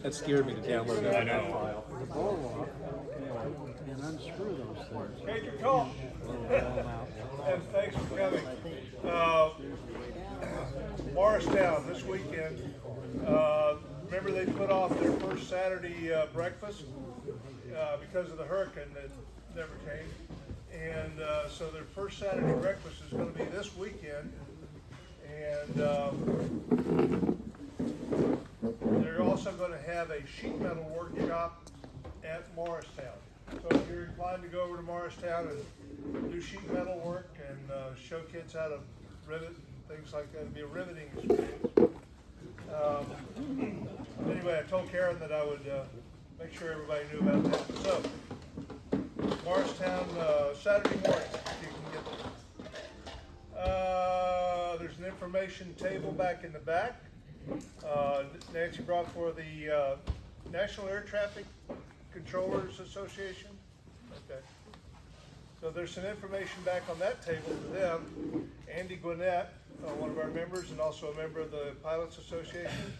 That scared me to download that file. The blow off and unscrew those things. Major call. And thanks for coming. Morristown this weekend. Remember they put off their first Saturday breakfast because of the hurricane that never came. And so their first Saturday breakfast is going to be this weekend. And they're also going to have a sheet metal workshop at Morristown. So if you're inclined to go over to Morristown and do sheet metal work and show kids how to rivet and things like that, it'll be a riveting experience. Anyway, I told Karen that I would make sure everybody knew about that. So, Morristown, Saturday morning, if you can get there. There's an information table back in the back. Nancy brought for the National Air Traffic Controllers Association. Okay. So there's some information back on that table for them. Andy Gwinnett, one of our members and also a member of the Pilots Association,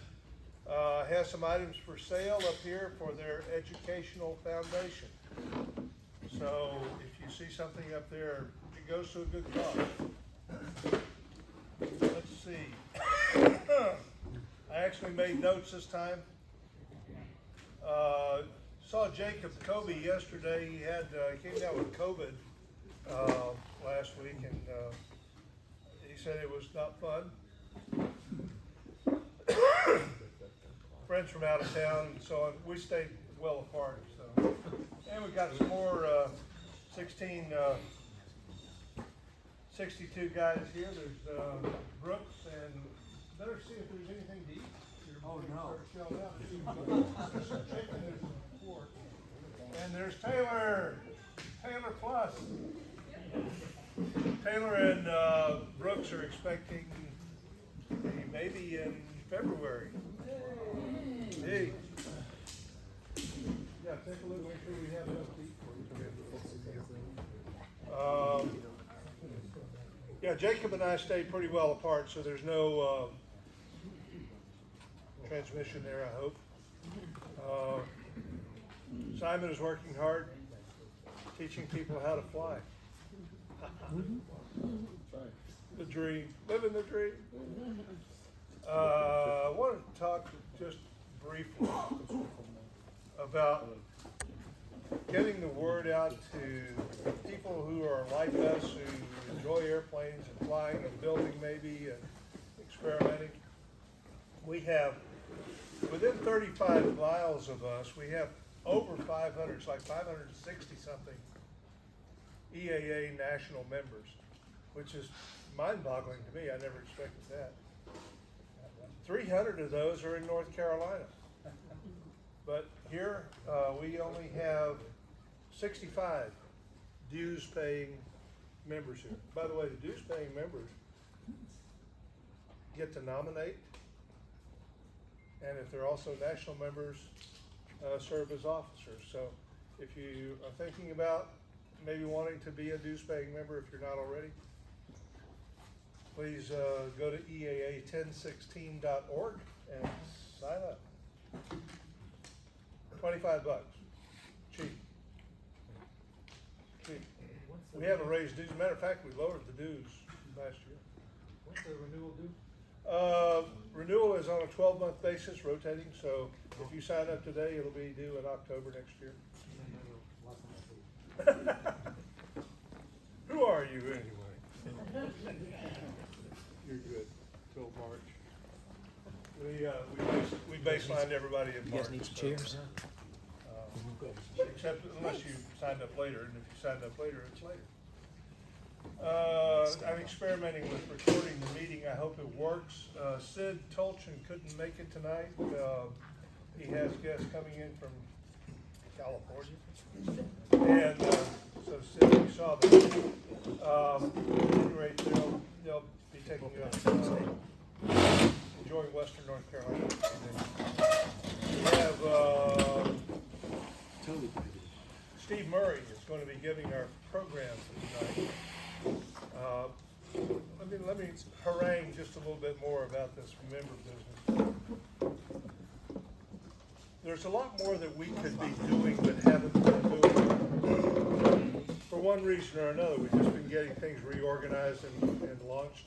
has some items for sale up here for their educational foundation. So if you see something up there, it goes to a good cause. Let's see. I actually made notes this time. Saw Jacob Kobe yesterday. He came down with COVID last week, and he said it was not fun. Friends from out of town and so on. We stayed well apart. So, and we got some more 62 guys here. There's Brooks, and better see if there's anything to eat. Oh no! There's some chicken, there's some pork, and there's Taylor Plus. Taylor and Brooks are expecting a baby in February. Hey. Yeah, take a look, make sure we have enough to eat for you. Yeah, Jacob and I stayed pretty well apart, so there's no transmission there, I hope. Simon is working hard, teaching people how to fly. The dream, living the dream. I wanted to talk just briefly about getting the word out to people who are like us, who enjoy airplanes and flying and building maybe and experimenting. We have, within 35 miles of us, we have over 500, it's like 560 something EAA national members, which is mind-boggling to me. I never expected that. 300 of those are in North Carolina. But here we only have 65 dues-paying members here. By the way, the dues-paying members get to nominate, and if they're also national members, serve as officers. So if you are thinking about maybe wanting to be a dues-paying member, if you're not already, please go to EAA1016.org and sign up. $25, cheap. We haven't raised dues. Matter of fact, we lowered the dues last year. What's the renewal due? Renewal is on a 12-month basis, rotating. So if you sign up today, it'll be due in October next year. Who are you anyway? You're good till March. We baselined everybody in March. You guys need some chairs? Except unless you signed up later, and if you signed up later, it's later. I'm experimenting with recording the meeting. I hope it works. Sid Tolchin couldn't make it tonight. He has guests coming in from California. And so Sid, you saw them. At any rate, they'll be taking you up enjoying Western North Carolina. We have Steve Murray is going to be giving our program tonight. Let me harangue just a little bit more about this member business. there's a lot more that we could be doing but haven't been doing. For one reason or another, we've just been getting things reorganized and launched.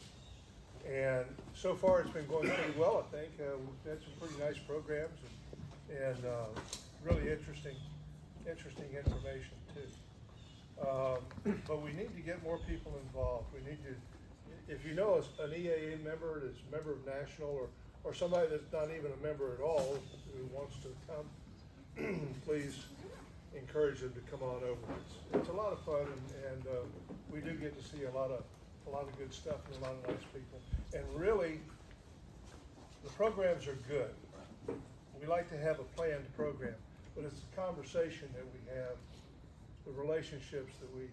And so far, it's been going pretty well, I think. We've had some pretty nice programs and really interesting information too. But we need to get more people involved. We need to, if you know an EAA member that's a member of National or somebody that's not even a member at all who wants to come, please encourage them to come on over. It's a lot of fun, and we do get to see a lot of good stuff and a lot of nice people. And really, the programs are good. We like to have a planned program, but it's the conversation that we have, the relationships that we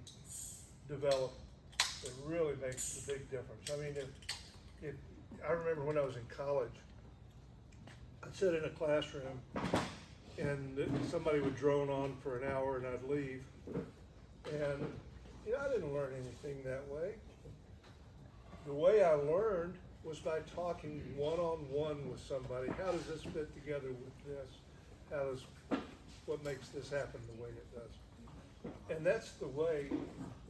develop that really makes the big difference. I mean, if I remember when I was in college, I'd sit in a classroom and somebody would drone on for an hour and I'd leave. And I didn't learn anything that way. The way I learned was by talking one-on-one with somebody. How does this fit together with this? What makes this happen the way it does? And that's the way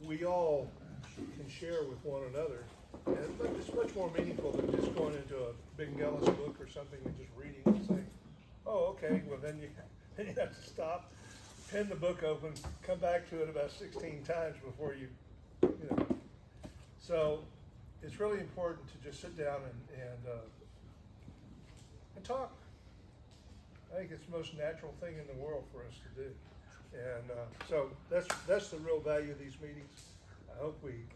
we all can share with one another. And it's much more meaningful than just going into a Big Ellis book or something and just reading and saying, oh, okay, well then you have to stop, pin the book open, come back to it about 16 times before you know. So it's really important to just sit down and talk. I think it's the most natural thing in the world for us to do. And so that's the real value of these meetings. I hope we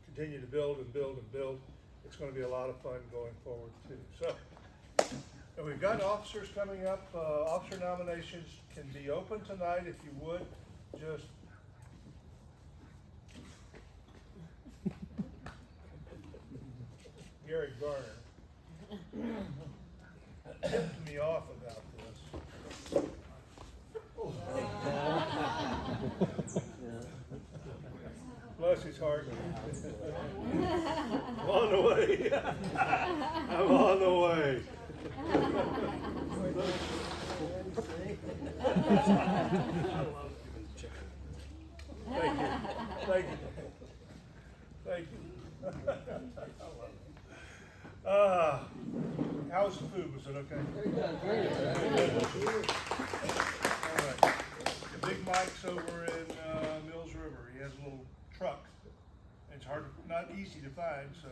continue to build and build and build. It's going to be a lot of fun going forward too. So, and we've got officers coming up. Officer nominations can be open tonight if you would. Just Gary Garner tipped me off about this. Bless his heart. I'm on the way. I'm on the way. Thank you. Thank you. Thank you. How's the food? Was it okay? Very good. All right. Big Mike's over in Mills River. He has a little truck. It's not easy to find, so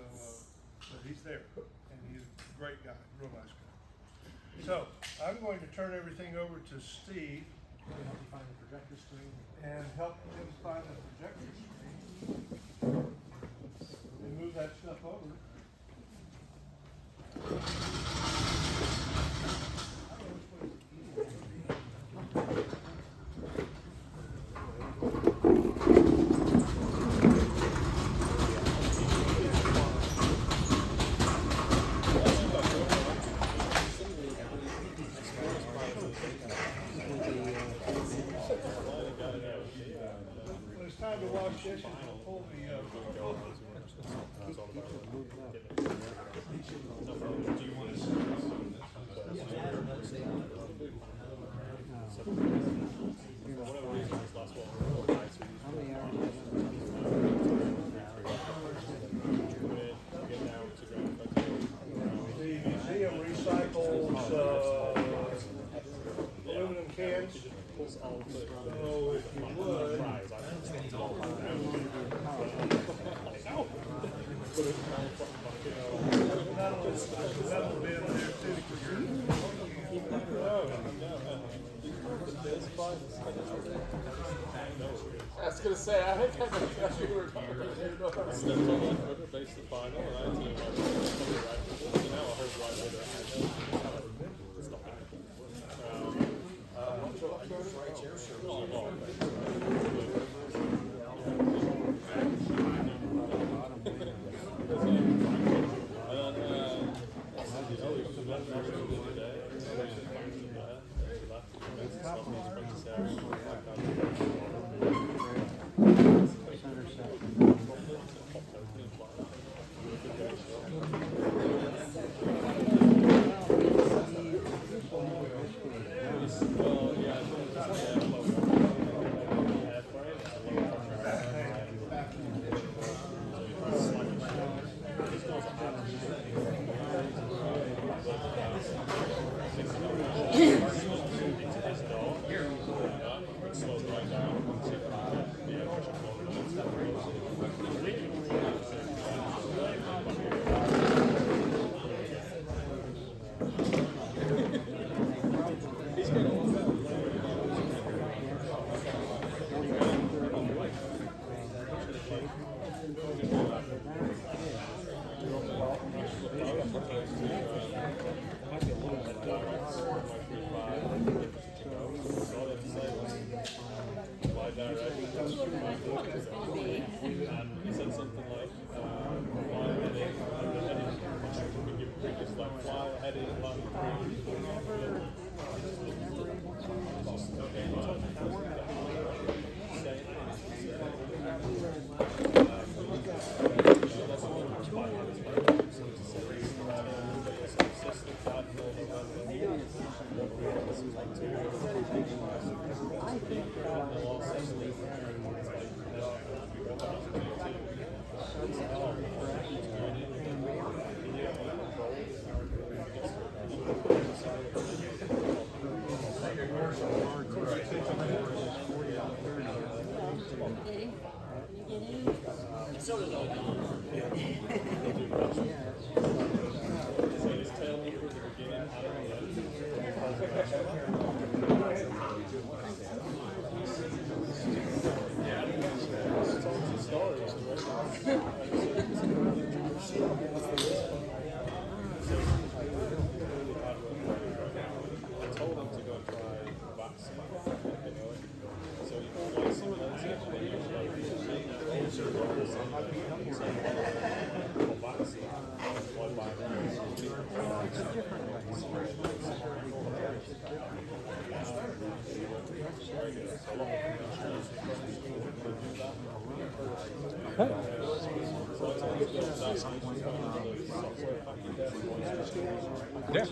but he's there, and he's a great guy, real nice guy. So I'm going to turn everything over to Steve and help him find the projector screen and move that stuff over. When it's time to wash dishes, I'll pull the museum recycles aluminum cans. So if you would, that'll be in there too for your. I was gonna say, I think I thought you were based the final, and I team now I heard right later. Well, yeah, it's one of the low airframe, it's a low it slows right down. Yeah, pressure flow. He said something like, fly heading, fly heading along Yeah.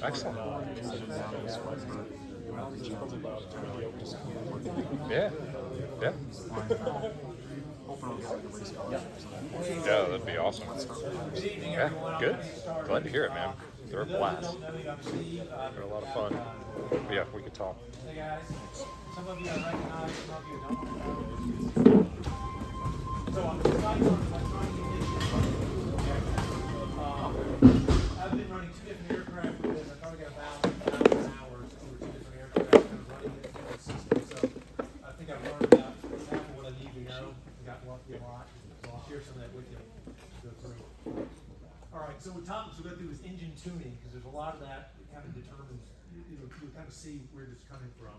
Excellent. Yeah. Yeah. Yeah, that'd be awesome. Yeah, good. Glad to hear it, man. They're a blast. They're a lot of fun. But yeah, we could talk. Hey guys, some of you I recognize, some of you don't. So I'm deciding on electronic ignition. I've been running two different aircraft with this. I probably got about 1,000 hours over two different aircraft kind of running it through the system. So I think I've learned about half of what I need to know. I got lucky a lot. So I'll share some of that with you. Go through. All right, so what topics we'll go through is engine tuning, because there's a lot of that kind of determines, you'll kind of see where this is coming from.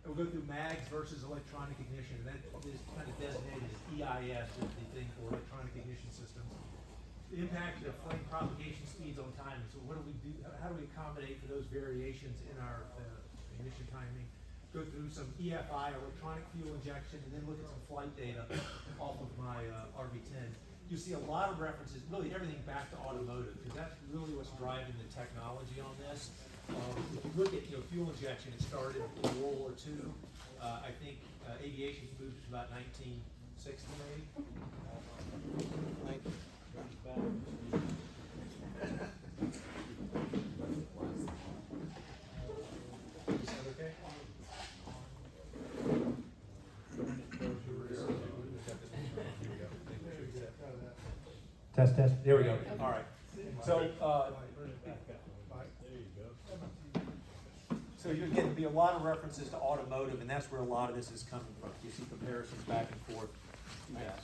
And we'll go through mags versus electronic ignition, and that is kind of designated as EIS, is the thing for electronic ignition systems. The impact of flame propagation speeds on timing. So what do we do? How do we accommodate for those variations in our ignition timing? Go through some EFI, electronic fuel injection, and then look at some flight data off of my RV10. You'll see a lot of references, really everything back to automotive, because that's really what's driving the technology on this. If you look at fuel injection, it started in World War II. I think aviation's moved to about 1960 maybe. Is that okay? Test, test. There we go. All right. So, so you again, be a lot of references to automotive, and that's where a lot of this is coming from. You see comparisons back and forth. Yes.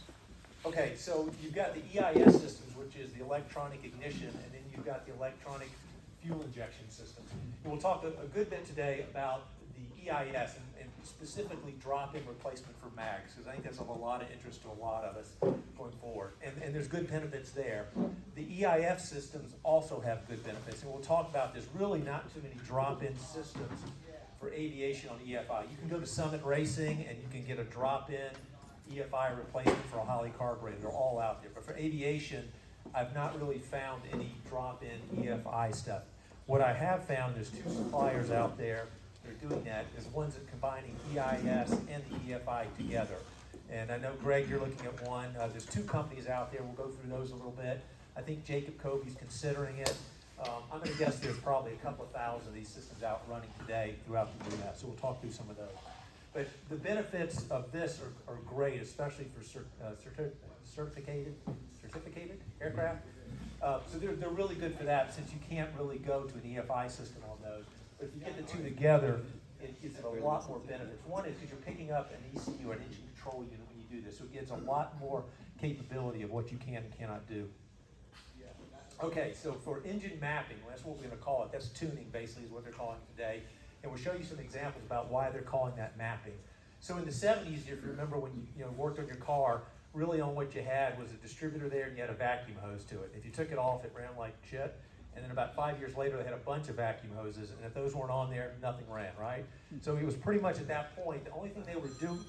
Okay, so you've got the EIS systems, which is the electronic ignition, and then you've got the electronic fuel injection systems. And we'll talk a good bit today about the EIS and specifically drop-in replacement for mags, because I think that's of a lot of interest to a lot of us going forward. And there's good benefits there. The EIF systems also have good benefits, and we'll talk about there's really not too many drop-in systems for aviation on EFI. You can go to Summit Racing and you can get a drop-in EFI replacement for a Holley carburetor. They're all out there. But for aviation, I've not really found any drop-in EFI stuff. What I have found, there's two suppliers out there that are doing that, is ones that are combining EIS and the EFI together. And I know, Greg, you're looking at one. There's two companies out there. We'll go through those a little bit. I think Jacob Covey's considering it. I'm going to guess there's probably a couple of thousand of these systems out running today throughout the U.S., so we'll talk through some of those. But the benefits of this are great, especially for certificated aircraft. So they're really good for that, since you can't really go to an EFI system on those. But if you get the two together, it gives it a lot more benefits. One is because you're picking up an ECU, an engine control unit, when you do this, so it gives a lot more capability of what you can and cannot do. Okay, so for engine mapping, that's what we're going to call it. That's tuning, basically, is what they're calling it today. And we'll show you some examples about why they're calling that mapping. So in the 70s, if you remember when you worked on your car, really on what you had was a distributor there and you had a vacuum hose to it. If you took it off, it ran like shit. And then about 5 years later, they had a bunch of vacuum hoses, and if those weren't on there, nothing ran, right? So it was pretty much at that point, the only thing they were doing,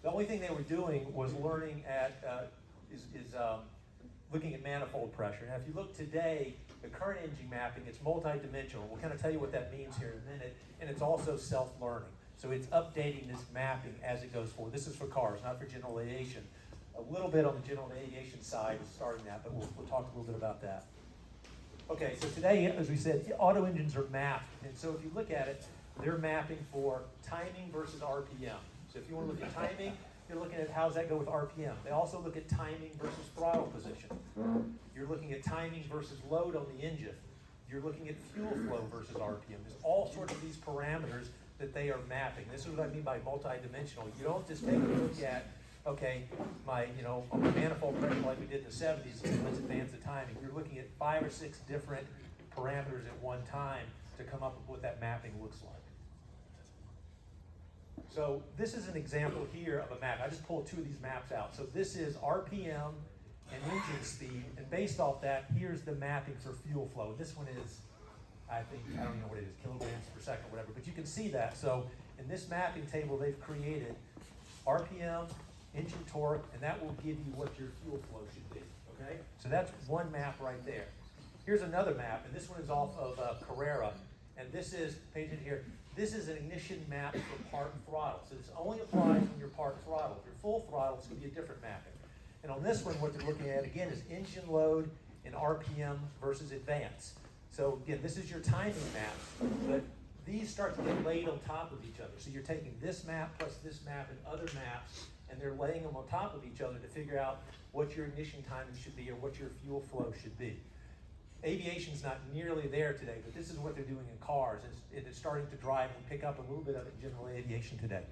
the only thing they were doing was learning at, looking at manifold pressure. Now, if you look today, the current engine mapping, it's multi-dimensional. We'll kind of tell you what that means here in a minute, and it's also self-learning. So it's updating this mapping as it goes forward. This is for cars, not for general aviation. A little bit on the general aviation side is starting that, but we'll talk a little bit about that. Okay, so today, as we said, auto engines are mapped. And so if you look at it, they're mapping for timing versus RPM. So if you want to look at timing, you're looking at how does that go with RPM. They also look at timing versus throttle position. You're looking at timing versus load on the engine. You're looking at fuel flow versus RPM. There's all sorts of these parameters that they are mapping. This is what I mean by multidimensional. You don't just take a look at, okay, my manifold pressure like we did in the 70s, and let's advance the timing. You're looking at 5 or 6 different parameters at one time to come up with what that mapping looks like. So this is an example here of a map. I just pulled 2 of these maps out. So this is RPM and engine speed, and based off that, here's the mapping for fuel flow. This one is, I don't know what it is, kilograms per second, whatever, but you can see that. So in this mapping table, they've created RPM, engine torque, and that will give you what your fuel flow should be, okay? So that's one map right there. Here's another map, and this one is off of Carrera, and this is, page in here, this is an ignition map for part throttle. So this only applies when you're part throttle. If you're full throttle, it's going to be a different mapping. And on this one, what they're looking at, again, is engine load and RPM versus advance. So again, this is your timing map, but these start to get laid on top of each other. So you're taking this map plus this map and other maps, and they're laying them on top of each other to figure out what your ignition timing should be or what your fuel flow should be. Aviation's not nearly there today, but this is what they're doing in cars. It's starting to drive and pick up a little bit of it in general aviation today.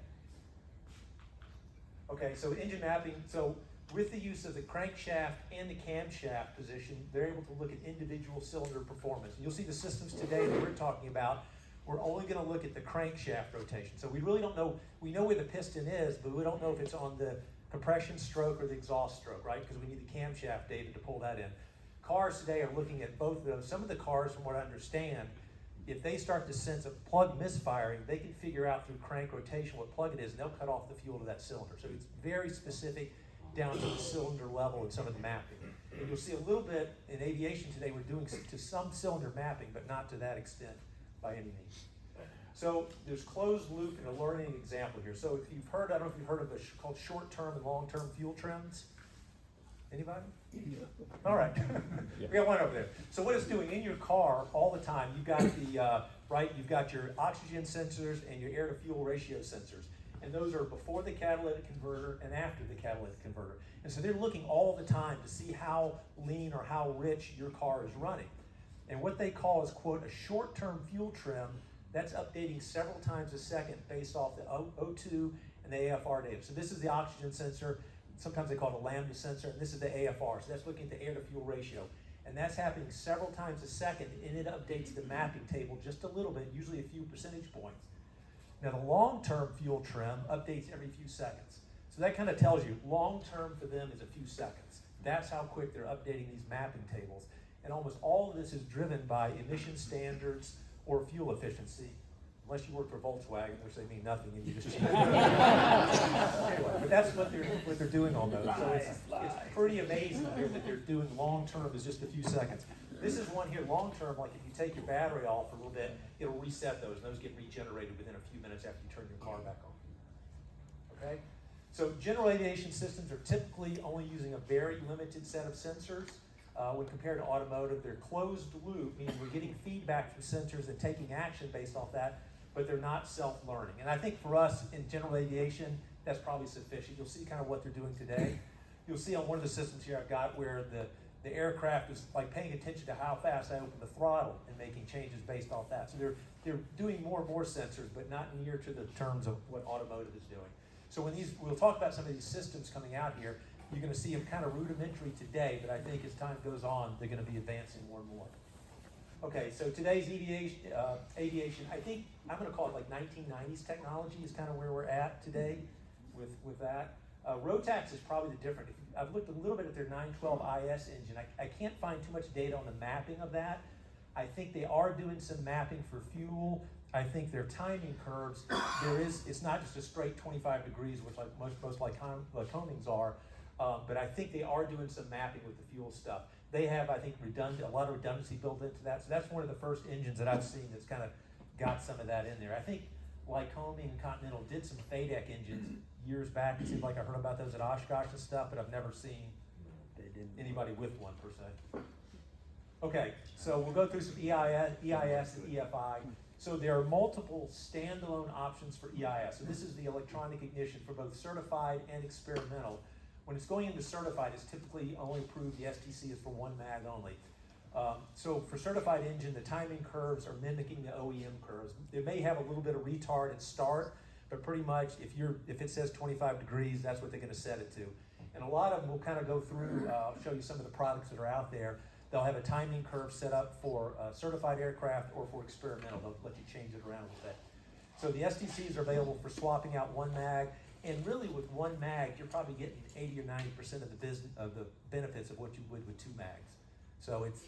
Okay, so engine mapping, so with the use of the crankshaft and the camshaft position, they're able to look at individual cylinder performance. And you'll see the systems today that we're talking about, we're only going to look at the crankshaft rotation. So we really don't know, we know where the piston is, but we don't know if it's on the compression stroke or the exhaust stroke, right? Because we need the camshaft data to pull that in. Cars today are looking at both of those. Some of the cars, from what I understand, if they start to sense a plug misfiring, they can figure out through crank rotation what plug it is, and they'll cut off the fuel to that cylinder. So it's very specific down to the cylinder level in some of the mapping. And you'll see a little bit in aviation today, we're doing to some cylinder mapping, but not to that extent by any means. So there's closed loop and a learning example here. So if you've heard, I don't know if you've heard of this called short-term and long-term fuel trims. Anybody? Yeah. All right. We got one over there. So what it's doing in your car all the time, you've got the, you've got your oxygen sensors and your air to fuel ratio sensors. And those are before the catalytic converter and after the catalytic converter. And so they're looking all the time to see how lean or how rich your car is running. And what they call is, quote, a short-term fuel trim that's updating several times a second based off the O2 and the AFR data. So this is the oxygen sensor. Sometimes they call it a lambda sensor, and this is the AFR. So that's looking at the air to fuel ratio. And that's happening several times a second, and it updates the mapping table just a little bit, usually a few percentage points. Now the long-term fuel trim updates every few seconds. So that kind of tells you long-term for them is a few seconds. That's how quick they're updating these mapping tables. And almost all of this is driven by emission standards or fuel efficiency. unless you work for Volkswagen, which they mean nothing, and you just anyway, but that's what they're doing on those. So it's pretty amazing here that they're doing long term is just a few seconds. This is one here long term, like if you take your battery off for a little bit, it'll reset those, and those get regenerated within a few minutes after you turn your car back on. Okay? So general aviation systems are typically only using a very limited set of sensors. When compared to automotive, they're closed loop, meaning we're getting feedback from sensors and taking action based off that, but they're not self-learning. And I think for us in general aviation, that's probably sufficient. You'll see kind of what they're doing today. You'll see on one of the systems here I've got where the aircraft is like paying attention to how fast I open the throttle and making changes based off that. So they're doing more and more sensors, but not near to the terms of what automotive is doing. So we'll talk about some of these systems coming out here. You're going to see them kind of rudimentary today, but I think as time goes on, they're going to be advancing more and more. Okay, so today's aviation, I think I'm going to call it like 1990s technology is kind of where we're at today with that. Rotax is probably the different. I've looked a little bit at their 912 IS engine. I can't find too much data on the mapping of that. I think they are doing some mapping for fuel. I think their timing curves, it's not just a straight 25 degrees, which like most Lycomings are, but I think they are doing some mapping with the fuel stuff. They have, I think, a lot of redundancy built into that. So that's one of the first engines that I've seen that's kind of got some of that in there. I think Lycoming and Continental did some FADEC engines years back. It seems like I heard about those at Oshkosh and stuff, but I've never seen anybody with one per se. Okay, so we'll go through some EIS and EFI. So there are multiple standalone options for EIS. So this is the electronic ignition for both certified and experimental. When it's going into certified, it's typically only approved, the STC is for one mag only. So for certified engine, the timing curves are mimicking the OEM curves. They may have a little bit of retard at start, but pretty much if it says 25 degrees, that's what they're going to set it to. And a lot of them will kind of go through, I'll show you some of the products that are out there. They'll have a timing curve set up for certified aircraft or for experimental. They'll let you change it around a little bit. So the STCs are available for swapping out one mag. And really with one mag, you're probably getting 80 or 90% of the benefits of what you would with two mags. So it's,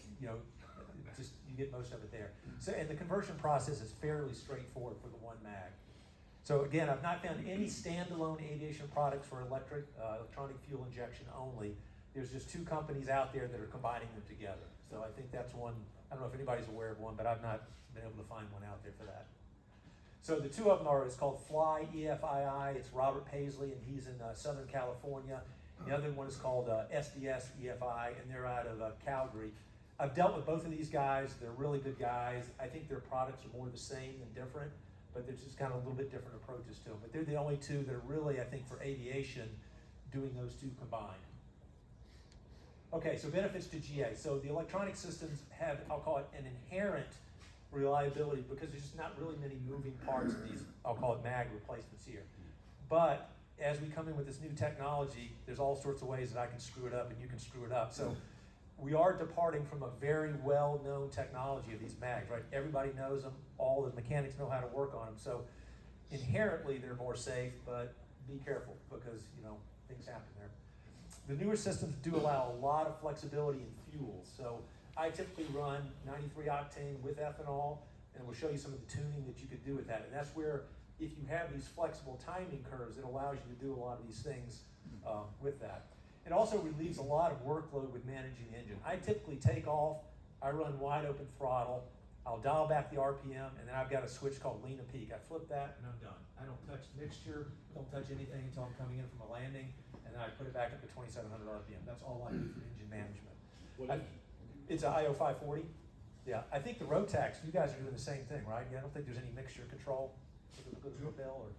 just you get most of it there. So, and the conversion process is fairly straightforward for the one mag. So again, I've not found any standalone aviation products for electronic fuel injection only. There's just two companies out there that are combining them together. So I think that's one. I don't know if anybody's aware of one, but I've not been able to find one out there for that. So the two of them it's called Fly EFII. It's Robert Paisley, and he's in Southern California. The other one is called SDS EFI, and they're out of Calgary. I've dealt with both of these guys. They're really good guys. I think their products are more the same than different, but there's just kind of a little bit different approaches to them. But they're the only two that are really, I think, for aviation, doing those two combined. Okay, so benefits to GA. So the electronic systems have, I'll call it an inherent reliability because there's just not really many moving parts in these, I'll call it mag replacements here. But as we come in with this new technology, there's all sorts of ways that I can screw it up and you can screw it up. So we are departing from a very well-known technology of these mags, right? Everybody knows them, all the mechanics know how to work on them. So inherently they're more safe, but be careful because, things happen there. The newer systems do allow a lot of flexibility in fuels. So I typically run 93 octane with ethanol, and we'll show you some of the tuning that you could do with that. And that's where, if you have these flexible timing curves, it allows you to do a lot of these things with that. It also relieves a lot of workload with managing the engine. I typically take off, I run wide open throttle, I'll dial back the RPM, and then I've got a switch called lean and peak. I flip that, and I'm done. I don't touch mixture, don't touch anything until I'm coming in from a landing, and then I put it back up to 2,700 RPM. That's all I do for engine management. It's an IO 540. Yeah, I think the Rotax, you guys are doing the same thing, right? Yeah, I don't think there's any mixture control with the bill, or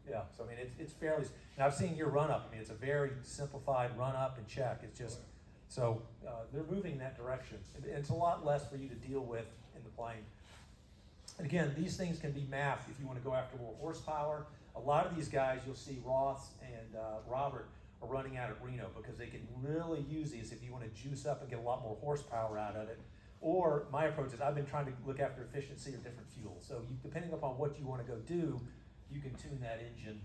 yeah. So I mean, it's fairly. And I've seen your run up. I mean, it's a very simplified run up and check. It's just so they're moving in that direction. It's a lot less for you to deal with in the plane. And again, these things can be mapped if you want to go after more horsepower. A lot of these guys, you'll see Ross and Robert are running out at Reno because they can really use these if you want to juice up and get a lot more horsepower out of it. Or my approach is I've been trying to look after efficiency of different fuels. So depending upon what you want to go do, you can tune that engine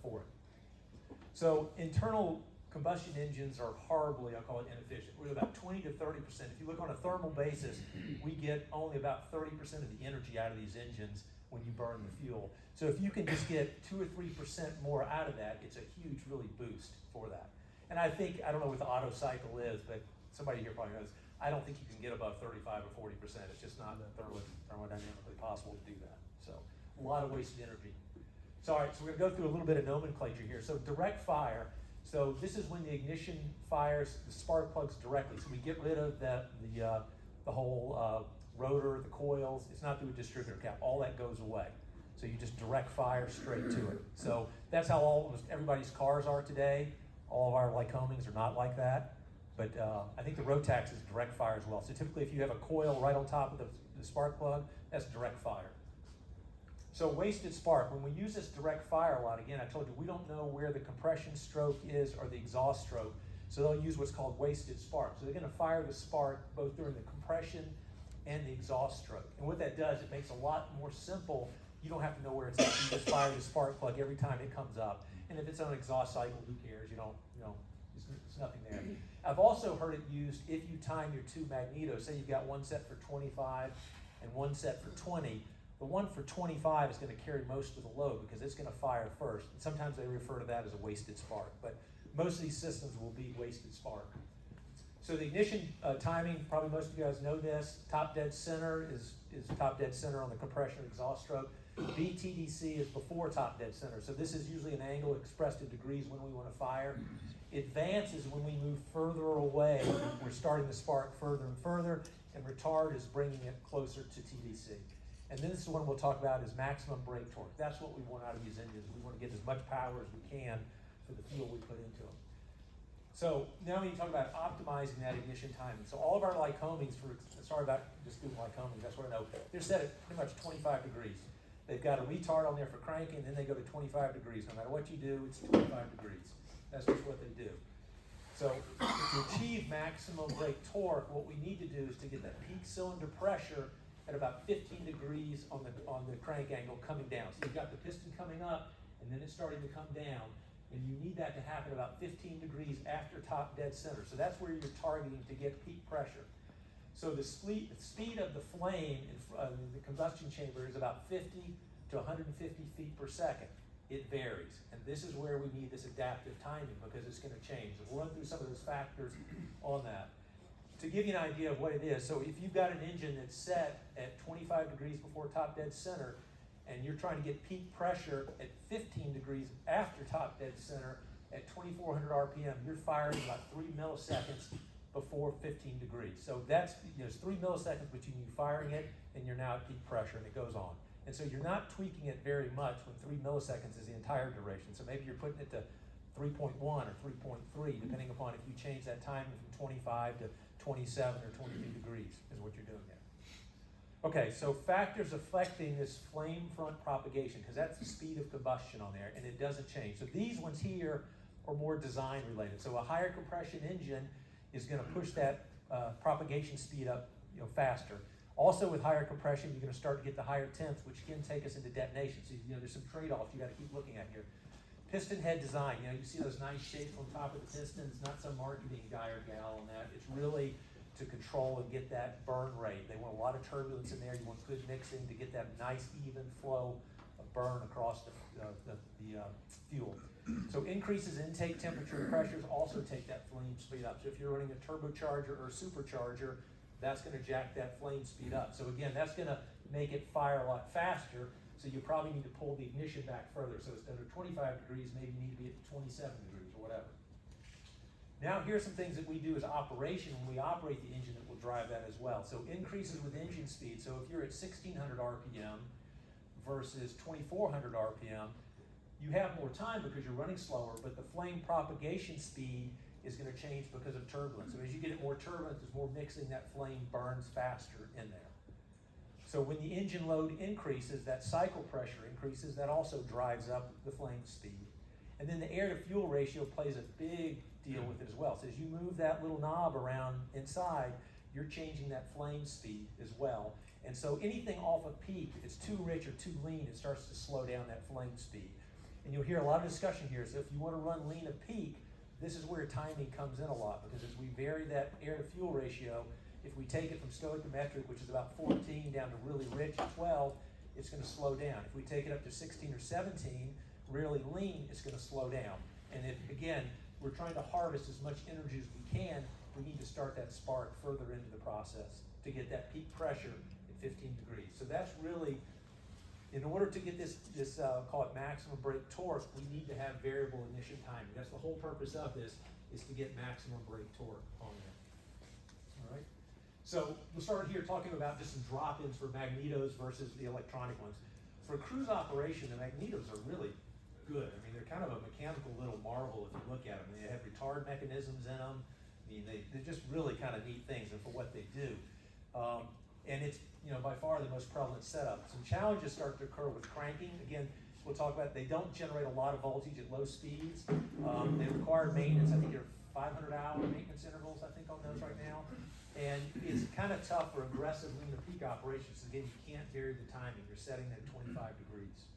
for it. So internal combustion engines are horribly, I'll call it inefficient. We're about 20 to 30%. If you look on a thermal basis, we get only about 30% of the energy out of these engines when you burn the fuel. So if you can just get 2 or 3% more out of that, it's a huge, really boost for that. And I think, I don't know what the auto cycle is, but somebody here probably knows, I don't think you can get above 35 or 40%. It's just not thermodynamically possible to do that. So a lot of wasted energy. So all right, so we're gonna go through a little bit of nomenclature here. So direct fire, so this is when the ignition fires the spark plugs directly. So we get rid of the whole rotor, the coils. It's not through a distributor cap. All that goes away. So you just direct fire straight to it. So that's how almost everybody's cars are today. All of our Lycomings are not like that. But I think the Rotax is direct fire as well. So typically if you have a coil right on top of the spark plug, that's direct fire. So wasted spark, when we use this direct fire a lot, again, I told you we don't know where the compression stroke is or the exhaust stroke. So they'll use what's called wasted spark. So they're gonna fire the spark both during the compression and the exhaust stroke. And what that does, it makes it a lot more simple. You don't have to know where it's at. You just fire the spark plug every time it comes up. And if it's on an exhaust cycle, who cares? You don't, it's nothing there. I've also heard it used if you time your two magnetos. Say you've got one set for 25 and one set for 20. The one for 25 is going to carry most of the load because it's going to fire first. And sometimes they refer to that as a wasted spark, but most of these systems will be wasted spark. So the ignition timing, probably most of you guys know this. Top dead center is top dead center on the compression exhaust stroke. BTDC is before top dead center. So this is usually an angle expressed in degrees when we want to fire. Advance is when we move further away. We're starting the spark further and further, and retard is bringing it closer to TDC. And then this is one we'll talk about is maximum brake torque. That's what we want out of these engines. We want to get as much power as we can for the fuel we put into them. So now we need to talk about optimizing that ignition timing. So all of our Lycomings, sorry about just doing Lycomings, that's what I know, they're set at pretty much 25 degrees. They've got a retard on there for cranking, and then they go to 25 degrees. No matter what you do, it's 25 degrees. That's just what they do. So to achieve maximum brake torque, what we need to do is to get that peak cylinder pressure at about 15 degrees on the crank angle coming down. So you've got the piston coming up, and then it's starting to come down, and you need that to happen about 15 degrees after top dead center. So that's where you're targeting to get peak pressure. So the speed of the flame in the combustion chamber is about 50 to 150 feet per second. It varies, and this is where we need this adaptive timing because it's going to change. And we'll run through some of those factors on that. To give you an idea of what it is, so if you've got an engine that's set at 25 degrees before top dead center, and you're trying to get peak pressure at 15 degrees after top dead center at 2,400 RPM, you're firing about 3 milliseconds before 15 degrees. So that's, it's 3 milliseconds between you firing it and you're now at peak pressure, and it goes on. And so you're not tweaking it very much when 3 milliseconds is the entire duration. So maybe you're putting it to 3.1 or 3.3, depending upon if you change that timing from 25 to 27 or 23 degrees is what you're doing there. Okay, so factors affecting this flame front propagation, because that's the speed of combustion on there, and it doesn't change. So these ones here are more design related. So a higher compression engine is going to push that propagation speed up, faster. Also with higher compression, you're going to start to get the higher temps, which can take us into detonation. So there's some trade-offs you got to keep looking at here. Piston head design, you see those nice shapes on top of the pistons, not some marketing guy or gal on that. It's really to control and get that burn rate. They want a lot of turbulence in there. You want good mixing to get that nice even flow of burn across the fuel. So increases intake temperature and pressures also take that flame speed up. So if you're running a turbocharger or a supercharger, that's going to jack that flame speed up. So again, that's going to make it fire a lot faster. So you probably need to pull the ignition back further. So instead of 25 degrees, maybe you need to be at 27 degrees or whatever. Now here's some things that we do as operation when we operate the engine that will drive that as well. So increases with engine speed. So if you're at 1600 RPM versus 2400 RPM, you have more time because you're running slower, but the flame propagation speed is going to change because of turbulence. So as you get more turbulence, there's more mixing, that flame burns faster in there. So when the engine load increases, that cycle pressure increases, that also drives up the flame speed. And then the air to fuel ratio plays a big deal with it as well. So as you move that little knob around inside, you're changing that flame speed as well. And so anything off of peak, if it's too rich or too lean, it starts to slow down that flame speed. And you'll hear a lot of discussion here. So if you want to run lean of peak, this is where timing comes in a lot, because as we vary that air to fuel ratio, if we take it from stoichiometric, which is about 14, down to really rich at 12, it's going to slow down. If we take it up to 16 or 17, really lean, it's going to slow down. And if, again, we're trying to harvest as much energy as we can, we need to start that spark further into the process to get that peak pressure at 15 degrees. So that's really, in order to get this call it maximum brake torque, we need to have variable ignition timing. That's the whole purpose of this, is to get maximum brake torque on there. All right. So we'll start here talking about just some drop-ins for magnetos versus the electronic ones. For cruise operation, the magnetos are really good. I mean, they're kind of a mechanical little marvel if you look at them. They have retard mechanisms in them. I mean, they're just really kind of neat things and for what they do. And it's, by far the most prevalent setup. Some challenges start to occur with cranking. Again, we'll talk about, they don't generate a lot of voltage at low speeds. They require maintenance. I think they're 500-hour maintenance intervals, I think, on those right now. And it's kind of tough for aggressive lean to peak operations. Again, you can't vary the timing. You're setting that at 25 degrees.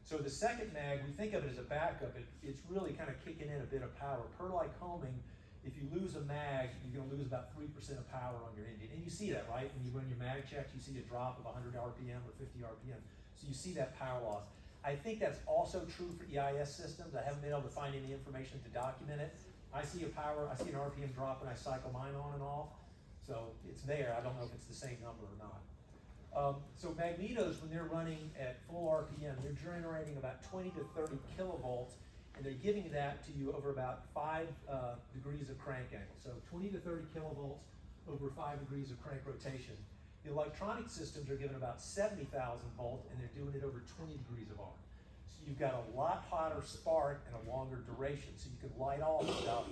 So the second mag, we think of it as a backup. It's really kind of kicking in a bit of power. Per Lycoming, if you lose a mag, you're going to lose about 3% of power on your engine. And you see that, right? When you run your mag checks, you see a drop of 100 RPM or 50 RPM. So you see that power loss. I think that's also true for EIS systems. I haven't been able to find any information to document it. I see an RPM drop and I cycle mine on and off. So it's there. I don't know if it's the same number or not. So magnetos, when they're running at full RPM, they're generating about 20 to 30 kilovolts, and they're giving that to you over about 5 degrees of crank angle. So 20 to 30 kilovolts over 5 degrees of crank rotation. The electronic systems are given about 70,000 volts, and they're doing it over 20 degrees of arc. So you've got a lot hotter spark and a longer duration, so you can light off stuff.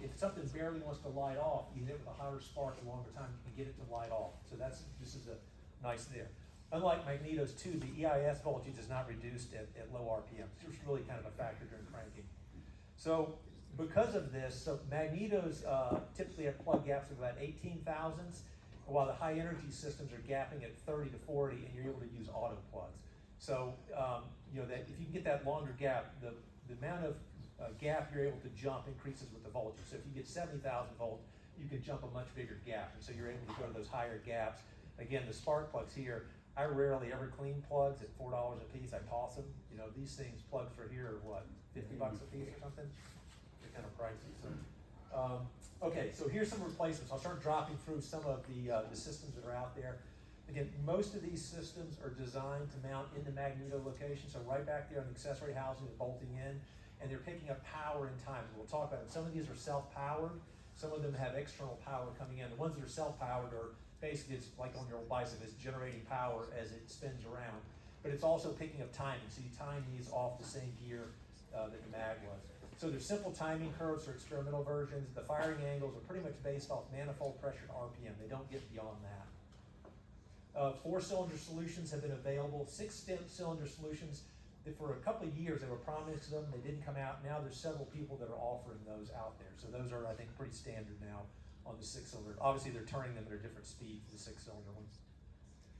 If something barely wants to light off, you hit it with a hotter spark a longer time, you can get it to light off. So this is a nice there. Unlike magnetos too, the EIS voltage is not reduced at low RPM. So it's really kind of a factor during cranking. So because of this, magnetos typically have plug gaps of about 18 thousandths, while the high energy systems are gapping at 30 to 40, and you're able to use auto plugs. So that if you can get that longer gap, the amount of gap you're able to jump increases with the voltage. So if you get 70,000 volts, you can jump a much bigger gap, and so you're able to go to those higher gaps. Again, the spark plugs here, I rarely ever clean plugs at $4 a piece. I toss them. These things, plugs for here are what, 50 bucks a piece or something? They're kind of pricey. So, okay, so here's some replacements. I'll start dropping through some of the systems that are out there. Again, most of these systems are designed to mount in the magneto location. So right back there on the accessory housing, they're bolting in, and they're picking up power in time. We'll talk about it. Some of these are self-powered. Some of them have external power coming in. The ones that are self-powered are basically, it's like on your old bicycle, it's generating power as it spins around. But it's also picking up timing, so you time these off the same gear that the mag was. So there's simple timing curves for experimental versions. The firing angles are pretty much based off manifold pressure and RPM. They don't get beyond that. 4-cylinder solutions have been available. 6-cylinder solutions, for a couple of years they were promised them, they didn't come out. Now there's several people that are offering those out there. So those are, I think, pretty standard now on the 6-cylinder. Obviously they're turning them at a different speed for the 6-cylinder ones.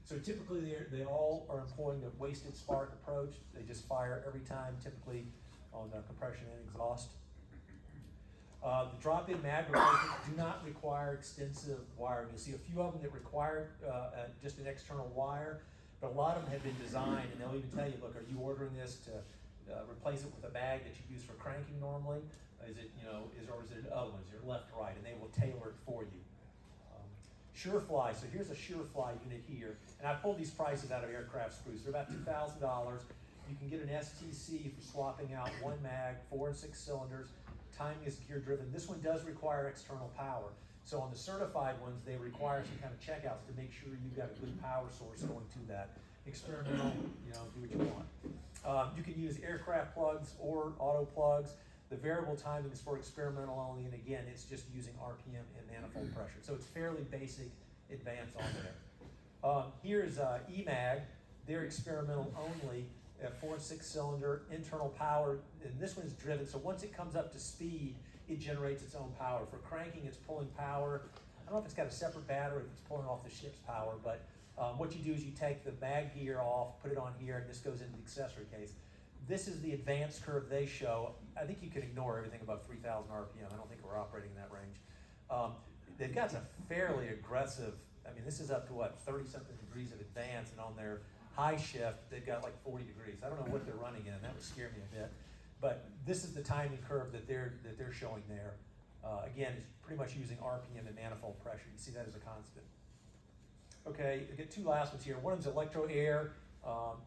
So typically they all are employing the wasted spark approach. They just fire every time, typically on compression and exhaust. The drop-in mag replacements do not require extensive wiring. You'll see a few of them that require just an external wire, but a lot of them have been designed, and they'll even tell you, look, are you ordering this to replace it with a bag that you use for cranking normally? Is it, or is it other ones, your left, right, and they will tailor it for you. Surefly, so here's a Surefly unit here, and I pulled these prices out of aircraft screws. They're about $2,000. You can get an STC for swapping out one mag, 4 and 6 cylinders. Timing is gear driven. This one does require external power. So on the certified ones, they require some kind of checkouts to make sure you've got a good power source going to that. Experimental, do what you want. You can use aircraft plugs or auto plugs. The variable timing is for experimental only, and again, it's just using RPM and manifold pressure. So it's fairly basic advance on there. Here's EMAG. They're experimental only. 4 and 6 cylinder, internal power, and this one's driven, so once it comes up to speed, it generates its own power. For cranking, it's pulling power. I don't know if it's got a separate battery, if it's pulling off the ship's power, but what you do is you take the mag gear off, put it on here, and this goes into the accessory case. This is the advanced curve they show. I think you can ignore everything above 3,000 RPM. I don't think we're operating in that range. They've got some fairly aggressive I mean, this is up to what, 30-something degrees of advance, and on their high shift, they've got like 40 degrees. I don't know what they're running in, that would scare me a bit. But this is the timing curve that they're showing there. Again, it's pretty much using RPM and manifold pressure. You see that as a constant. Okay, we get two last ones here. One of them's Electro Air.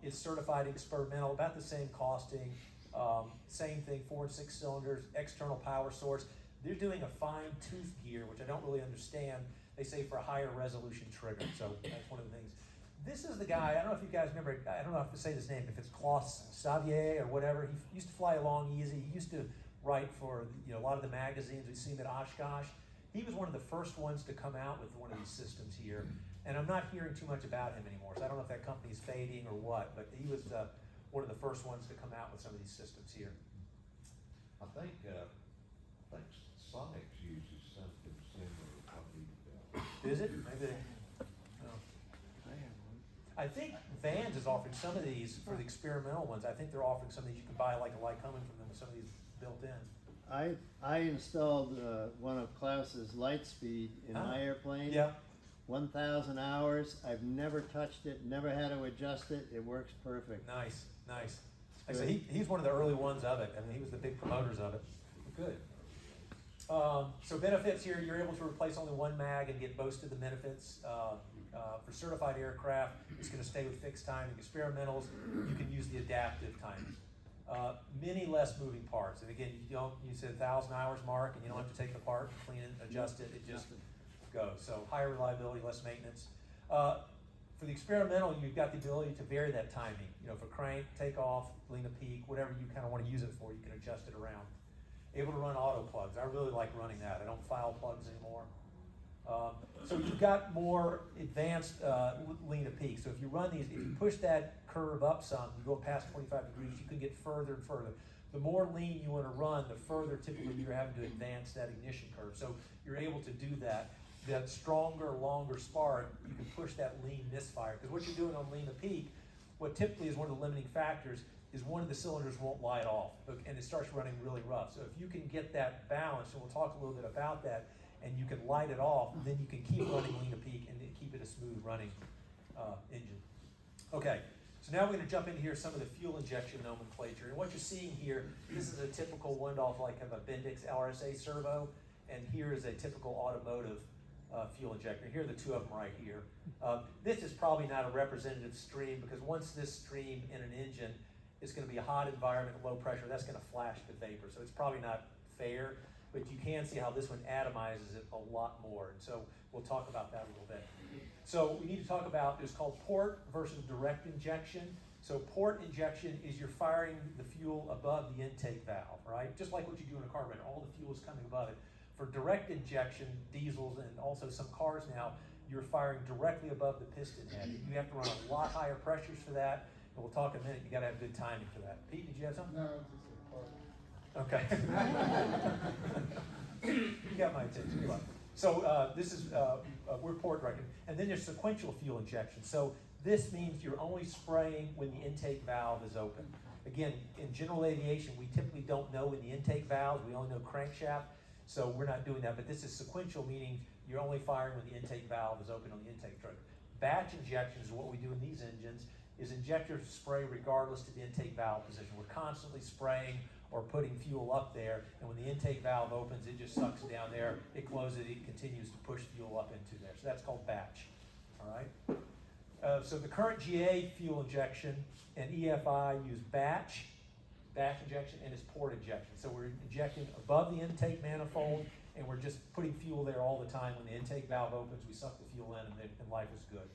It's certified experimental, about the same costing. Same thing, 4 and 6 cylinders, external power source. They're doing a fine tooth gear, which I don't really understand. They say for a higher resolution trigger, so that's one of the things. This is the guy, I don't know if you guys remember, I don't know if to say his name, if it's Klaus Savier or whatever. He used to fly along easy. He used to write for a lot of the magazines. We've seen him at Oshkosh. He was one of the first ones to come out with one of these systems here. And I'm not hearing too much about him anymore, so I don't know if that company's fading or what, but he was one of the first ones to come out with some of these systems here. I think Sonics uses something similar to what he does. Is it? Maybe they, no. I have one. I think Vans is offering some of these for the experimental ones. I think they're offering some of these. You can buy like a light coming from them with some of these built in. I installed one of Klaus's Lightspeed in my airplane. Yeah. 1,000 hours. I've never touched it, never had to adjust it. It works perfect. Nice, nice. Like I said, he's one of the early ones of it. I mean, he was the big promoters of it. Good. So benefits here, you're able to replace only one mag and get most of the benefits. For certified aircraft, it's going to stay with fixed timing. Experimentals, you can use the adaptive timing. Many less moving parts. And again, you said 1,000 hours mark, and you don't have to take it apart, clean it, adjust it. It just goes. So higher reliability, less maintenance. For the experimental, you've got the ability to vary that timing. For crank, takeoff, lean a peak, whatever you kind of want to use it for, you can adjust it around. Able to run auto plugs. I really like running that. I don't file plugs anymore. So you've got more advanced lean to peak. So if you run these, if you push that curve up some, you go past 25 degrees, you can get further and further. The more lean you want to run, the further typically you're having to advance that ignition curve. So you're able to do that. That stronger, longer spark, you can push that lean misfire. Because what you're doing on lean to peak, what typically is one of the limiting factors is one of the cylinders won't light off, and it starts running really rough. So if you can get that balance, and we'll talk a little bit about that, and you can light it off, then you can keep running lean to peak and keep it a smooth running engine. Okay, so now we're going to jump into here some of the fuel injection nomenclature. And what you're seeing here, this is a typical one-off like of a Bendix LRSA servo, and here is a typical automotive fuel injector. Here are the two of them right here. This is probably not a representative stream, because once this stream in an engine is going to be a hot environment, low pressure, that's going to flash the vapor. So it's probably not fair, but you can see how this one atomizes it a lot more. And so we'll talk about that a little bit. So we need to talk about, it's called port versus direct injection. So port injection is you're firing the fuel above the intake valve, right? Just like what you do in a carburetor, all the fuel is coming above it. For direct injection, diesels and also some cars now, you're firing directly above the piston head. You have to run a lot higher pressures for that. And we'll talk in a minute, you gotta have good timing for that. Pete, did you have something? No, it's just a part. Okay. You got my attention. Come on. So this is, we're port directed. And then there's sequential fuel injection. So this means you're only spraying when the intake valve is open. Again, in general aviation, we typically don't know when the intake valves, we only know crankshaft. So we're not doing that, but this is sequential, meaning you're only firing when the intake valve is open on the intake trigger. Batch injection is what we do in these engines, is injectors spray regardless to the intake valve position. We're constantly spraying or putting fuel up there, and when the intake valve opens, it just sucks down there, it closes it, it continues to push fuel up into there. So that's called batch, all right? So the current GA fuel injection and EFI use batch injection, and it's port injection. So we're injecting above the intake manifold, and we're just putting fuel there all the time. When the intake valve opens, we suck the fuel in, and life is good.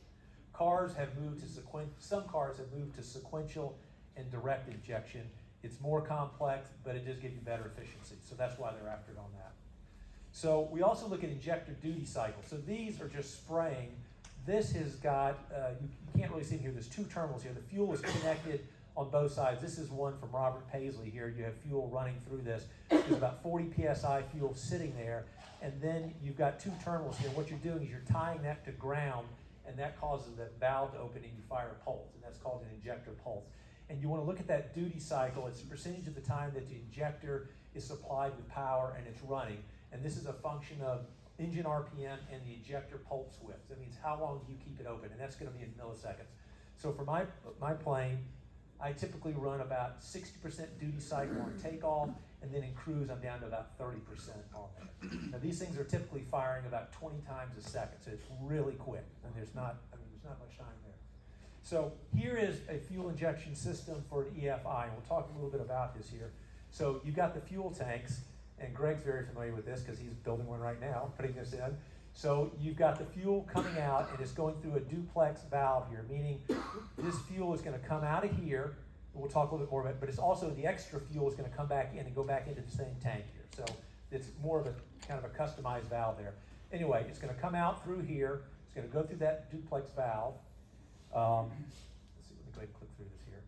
Cars have moved to some cars have moved to sequential and direct injection. It's more complex, but it does give you better efficiency. So that's why they're after it on that. So we also look at injector duty cycle. So these are just spraying. This has got, you can't really see it here, there's two terminals here. The fuel is connected on both sides. This is one from Robert Paisley here. You have fuel running through this. There's about 40 PSI fuel sitting there. And then you've got two terminals here. What you're doing is you're tying that to ground, and that causes the valve to open and you fire a pulse, and that's called an injector pulse. And you want to look at that duty cycle. It's a percentage of the time that the injector is supplied with power and it's running. And this is a function of engine RPM, and the ejector pulse width. That means how long do you keep it open, and that's gonna be in milliseconds. So for my plane, I typically run about 60% duty cycle on takeoff, and then in cruise, I'm down to about 30% on there. Now these things are typically firing about 20 times a second, so it's really quick, and there's not much time there. So here is a fuel injection system for an EFI, and we'll talk a little bit about this here. So you've got the fuel tanks, and Greg's very familiar with this because he's building one right now, putting this in. So you've got the fuel coming out, and it's going through a duplex valve here, meaning this fuel is going to come out of here. We'll talk a little bit more about it, but it's also the extra fuel is going to come back in and go back into the same tank here. So it's more of a kind of a customized valve there. Anyway, it's going to come out through here. It's going to go through that duplex valve. Let's see, let me go ahead and click through this here.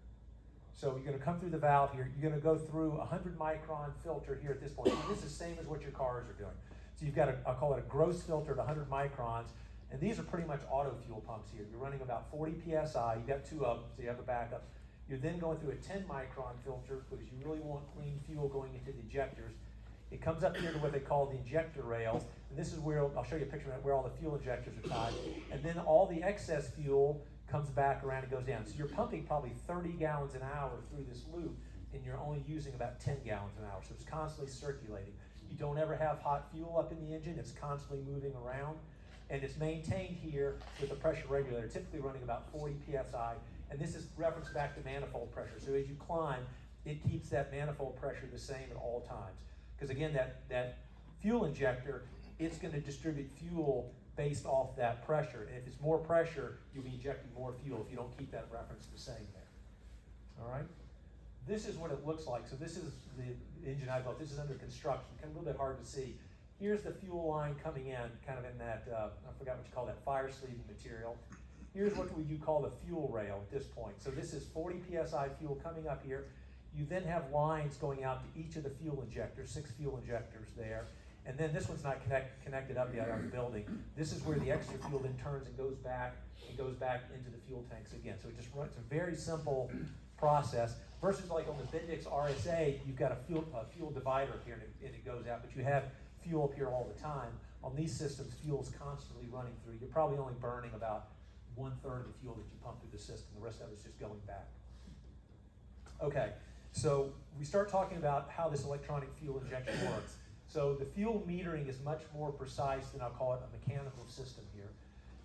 So you're going to come through the valve here. You're going to go through a 100 micron filter here at this point. And this is the same as what your cars are doing. So you've got I'll call it a gross filter at 100 microns. And these are pretty much auto fuel pumps here. You're running about 40 PSI. You've got two of them, so you have a backup. You're then going through a 10 micron filter because you really want clean fuel going into the injectors. It comes up here to what they call the injector rails. And this is where, I'll show you a picture of where all the fuel injectors are tied. And then all the excess fuel comes back around and goes down. So you're pumping probably 30 gallons an hour through this loop, and you're only using about 10 gallons an hour. So it's constantly circulating. You don't ever have hot fuel up in the engine. It's constantly moving around. And it's maintained here with a pressure regulator, typically running about 40 PSI. And this is reference back to manifold pressure. So as you climb, it keeps that manifold pressure the same at all times. Because again, that fuel injector, it's going to distribute fuel based off that pressure. And if it's more pressure, you'll be injecting more fuel if you don't keep that reference the same there. All right? This is what it looks like. So this is the engine I built. This is under construction. Kind of a little bit hard to see. Here's the fuel line coming in, kind of in that, I forgot what you call that, fire sleeving material. Here's what you call the fuel rail at this point. So this is 40 PSI fuel coming up here. You then have lines going out to each of the fuel injectors, 6 fuel injectors there. And then this one's not connected up yet on the building. This is where the extra fuel then turns and goes back into the fuel tanks again. So it just runs, it's a very simple process. Versus like on the Bendix RSA, you've got a fuel divider here and it goes out, but you have fuel up here all the time. On these systems, fuel's constantly running through. You're probably only burning about 1/3 of the fuel that you pump through the system. The rest of it's just going back. Okay, so we start talking about how this electronic fuel injection works. So the fuel metering is much more precise than I'll call it a mechanical system here.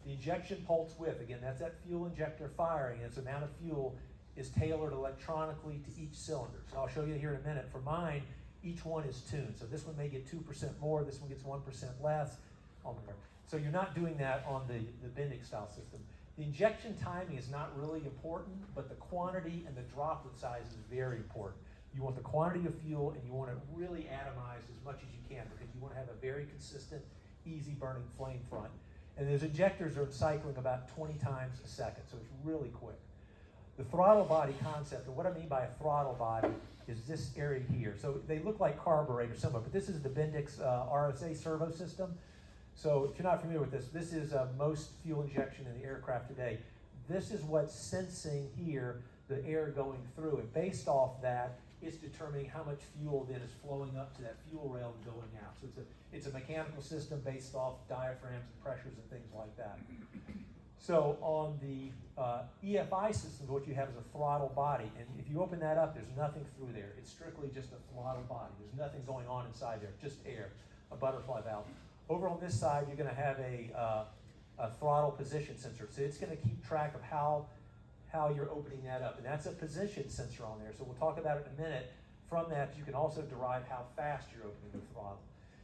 The injection pulse width, again, that's that fuel injector firing, and its amount of fuel is tailored electronically to each cylinder. So I'll show you here in a minute. For mine, each one is tuned. So this one may get 2% more, this one gets 1% less. So you're not doing that on the Bendix style system. The injection timing is not really important, but the quantity and the droplet size is very important. You want the quantity of fuel and you want it really atomized as much as you can because you want to have a very consistent, easy burning flame front. And those injectors are cycling about 20 times a second, so it's really quick. The throttle body concept, and what I mean by a throttle body is this area here. So they look like carburetors similar, but this is the Bendix RSA servo system. So if you're not familiar with this, this is most fuel injection in the aircraft today. This is what's sensing here the air going through, and based off that, it's determining how much fuel then is flowing up to that fuel rail and going out. So it's a mechanical system based off diaphragms and pressures and things like that. So on the EFI system, what you have is a throttle body, and if you open that up, there's nothing through there. It's strictly just a throttle body. There's nothing going on inside there, just air, a butterfly valve. Over on this side, you're going to have a throttle position sensor. So it's going to keep track of how you're opening that up. And that's a position sensor on there. So we'll talk about it in a minute. From that, you can also derive how fast you're opening the throttle.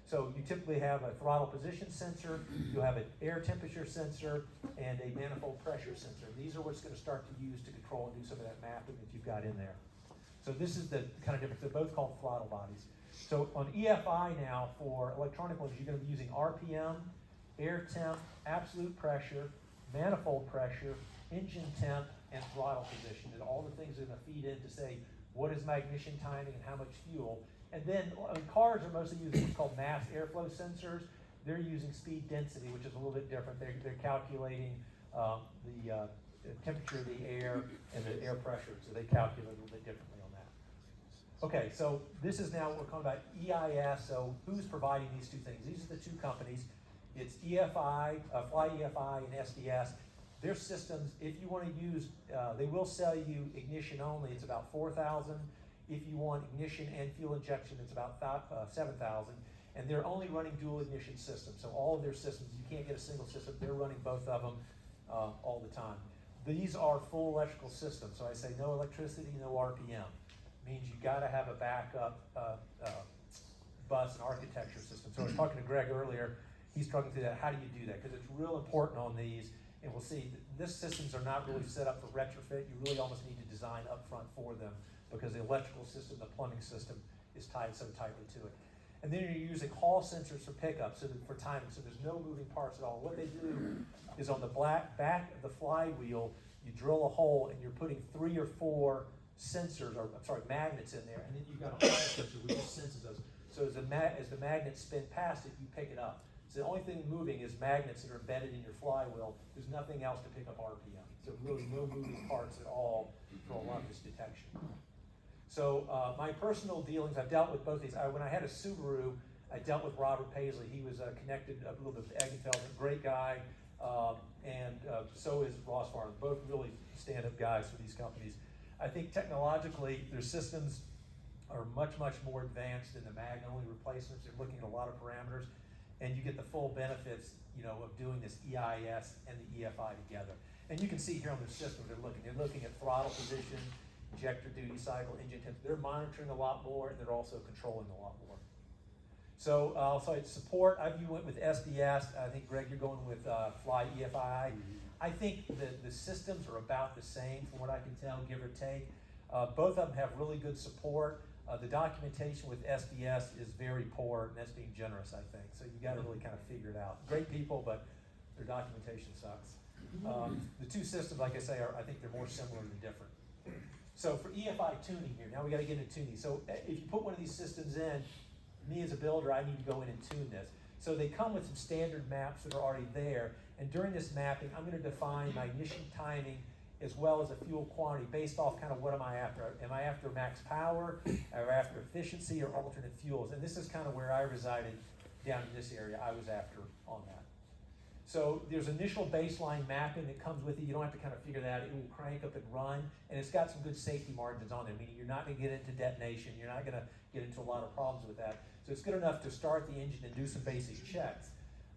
So you typically have a throttle position sensor, you'll have an air temperature sensor, and a manifold pressure sensor. These are what's going to start to use to control and do some of that mapping that you've got in there. So this is the kind of difference. They're both called throttle bodies. So on EFI now, for electronic ones, you're going to be using RPM, air temp, absolute pressure, manifold pressure, engine temp, and throttle position. And all the things are going to feed in to say what is ignition timing and how much fuel. And then cars are mostly using what's called mass airflow sensors. They're using speed density, which is a little bit different. They're calculating the temperature of the air and the air pressure. So they calculate a little bit differently on that. Okay, so this is now what we're calling about EIS. So who's providing these two things? These are the two companies. It's EFI, Fly EFI and SDS. Their systems, if you want to use, they will sell you ignition only, it's about $4,000. If you want ignition and fuel injection, it's about $7,000. And they're only running dual ignition systems. So all of their systems, you can't get a single system. They're running both of them all the time. These are full electrical systems. So I say no electricity, no RPM. Means you got to have a backup bus and architecture system. So I was talking to Greg earlier. He's talking through that. How do you do that? Because it's real important on these. And we'll see, these systems are not really set up for retrofit. You really almost need to design up front for them because the electrical system, the plumbing system is tied so tightly to it. And then you're using hall sensors for pickup, so that for timing, so there's no moving parts at all. What they do is on the back of the flywheel, you drill a hole and you're putting 3 or 4 sensors, or I'm sorry, magnets in there, and then you've got a hall sensor which senses those. So as the magnets spin past it, you pick it up. So the only thing moving is magnets that are embedded in your flywheel. There's nothing else to pick up RPM. So really no moving parts at all for a lot of this detection. So my personal dealings, I've dealt with both these. When I had a Subaru, I dealt with Robert Paisley. He was connected a little bit with Eggenfeld, a great guy, and so is Ross Farm. Both really stand-up guys for these companies. I think technologically, their systems are much, much more advanced than the mag-only replacements. They're looking at a lot of parameters, and you get the full benefits, of doing this EIS and the EFI together. And you can see here on their system, they're looking at throttle position, injector duty cycle, engine temp. They're monitoring a lot more, and they're also controlling a lot more. So, support, you went with SDS. I think, Greg, you're going with Fly EFI. I think the systems are about the same from what I can tell, give or take. Both of them have really good support. The documentation with SDS is very poor, and that's being generous, I think. So you got to really kind of figure it out. Great people, but their documentation sucks. The two systems, like I say, I think they're more similar than different. So for EFI tuning here, now we got to get into tuning. So if you put one of these systems in, me as a builder, I need to go in and tune this. So they come with some standard maps that are already there. And during this mapping, I'm going to define my ignition timing as well as a fuel quantity based off kind of what am I after. Am I after max power, or after efficiency, or alternate fuels? And this is kind of where I resided down in this area. I was after on that. So there's initial baseline mapping that comes with it. You don't have to kind of figure that out. It will crank up and run, and it's got some good safety margins on there, meaning you're not going to get into detonation. You're not going to get into a lot of problems with that. So it's good enough to start the engine and do some basic checks.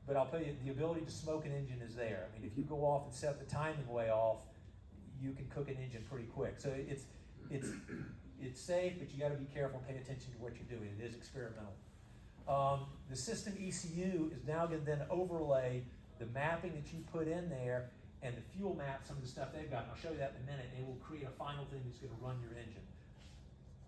But I'll tell you, the ability to smoke an engine is there. I mean, if you go off and set the timing way off, you can cook an engine pretty quick. So it's safe, but you got to be careful and pay attention to what you're doing. It is experimental. The system ECU is now going to then overlay the mapping that you put in there and the fuel map, some of the stuff they've got. And I'll show you that in a minute, and it will create a final thing that's going to run your engine.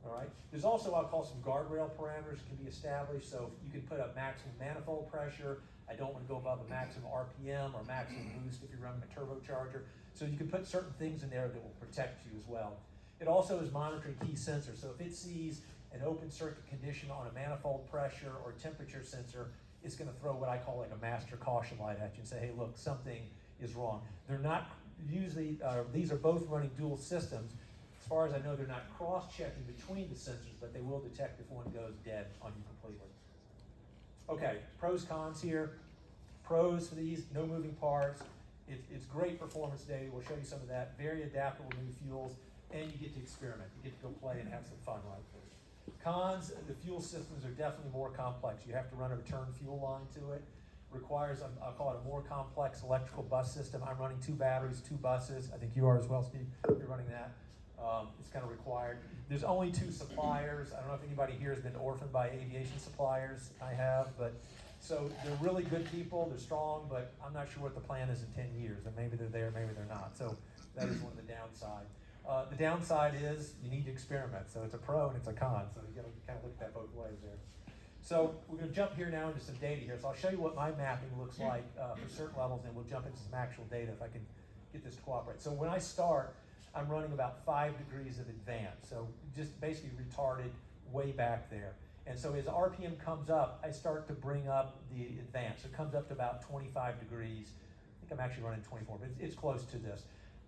All right. There's also what I'll call some guardrail parameters that can be established. So you can put a maximum manifold pressure. I don't want to go above a maximum RPM or maximum boost if you're running a turbocharger. So you can put certain things in there that will protect you as well. It also is monitoring key sensors. So if it sees an open circuit condition on a manifold pressure or temperature sensor, it's going to throw what I call like a master caution light at you and say, hey, look, something is wrong. They're not usually, these are both running dual systems. As far as I know, they're not cross-checking between the sensors, but they will detect if one goes dead on you completely. Okay, pros, cons here. Pros for these, no moving parts. It's great performance data. We'll show you some of that. Very adaptable new fuels, and you get to experiment. You get to go play and have some fun, right? Cons, the fuel systems are definitely more complex. You have to run a return fuel line to it. Requires, I'll call it a more complex electrical bus system. I'm running 2 batteries, 2 buses. I think you are as well, Steve. You're running that. It's kind of required. There's only 2 suppliers. I don't know if anybody here has been orphaned by aviation suppliers. I have, but so they're really good people. They're strong, but I'm not sure what the plan is in 10 years. And maybe they're there, maybe they're not. So that is one of the downside. The downside is you need to experiment. So it's a pro and it's a con. So you got to kind of look at that both ways there. So we're going to jump here now into some data here. So I'll show you what my mapping looks like for certain levels, and we'll jump into some actual data if I can get this to cooperate. So when I start, I'm running about 5 degrees of advance. So just basically retarded way back there. And so as RPM comes up, I start to bring up the advance. It comes up to about 25 degrees. I think I'm actually running 24, but it's close to this.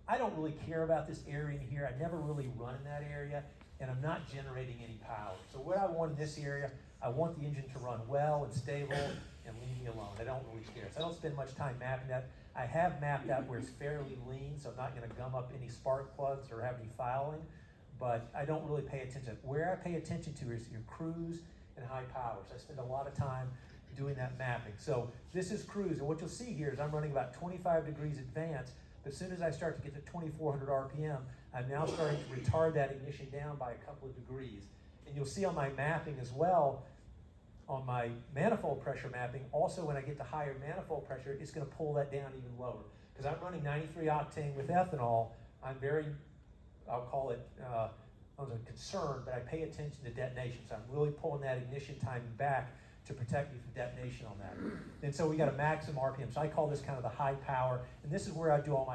I don't really care about this area in here. I never really run in that area, and I'm not generating any power. So what I want in this area, I want the engine to run well and stable, and leave me alone. I don't really care. So I don't spend much time mapping that. I have mapped out where it's fairly lean, so I'm not gonna gum up any spark plugs or have any fouling, but I don't really pay attention. Where I pay attention to is your cruise and high powers. I spend a lot of time doing that mapping. So this is cruise, and what you'll see here is I'm running about 25 degrees advanced, but as soon as I start to get to 2400 RPM, I'm now starting to retard that ignition down by a couple of degrees. And you'll see on my mapping as well, on my manifold pressure mapping, also when I get to higher manifold pressure, it's gonna pull that down even lower. Because I'm running 93 octane with ethanol, I'm very, I'll call it, I wasn't concerned, but I pay attention to detonation. So I'm really pulling that ignition timing back to protect me from detonation on that. And so we got a maximum RPM. So I call this kind of the high power, and this is where I do all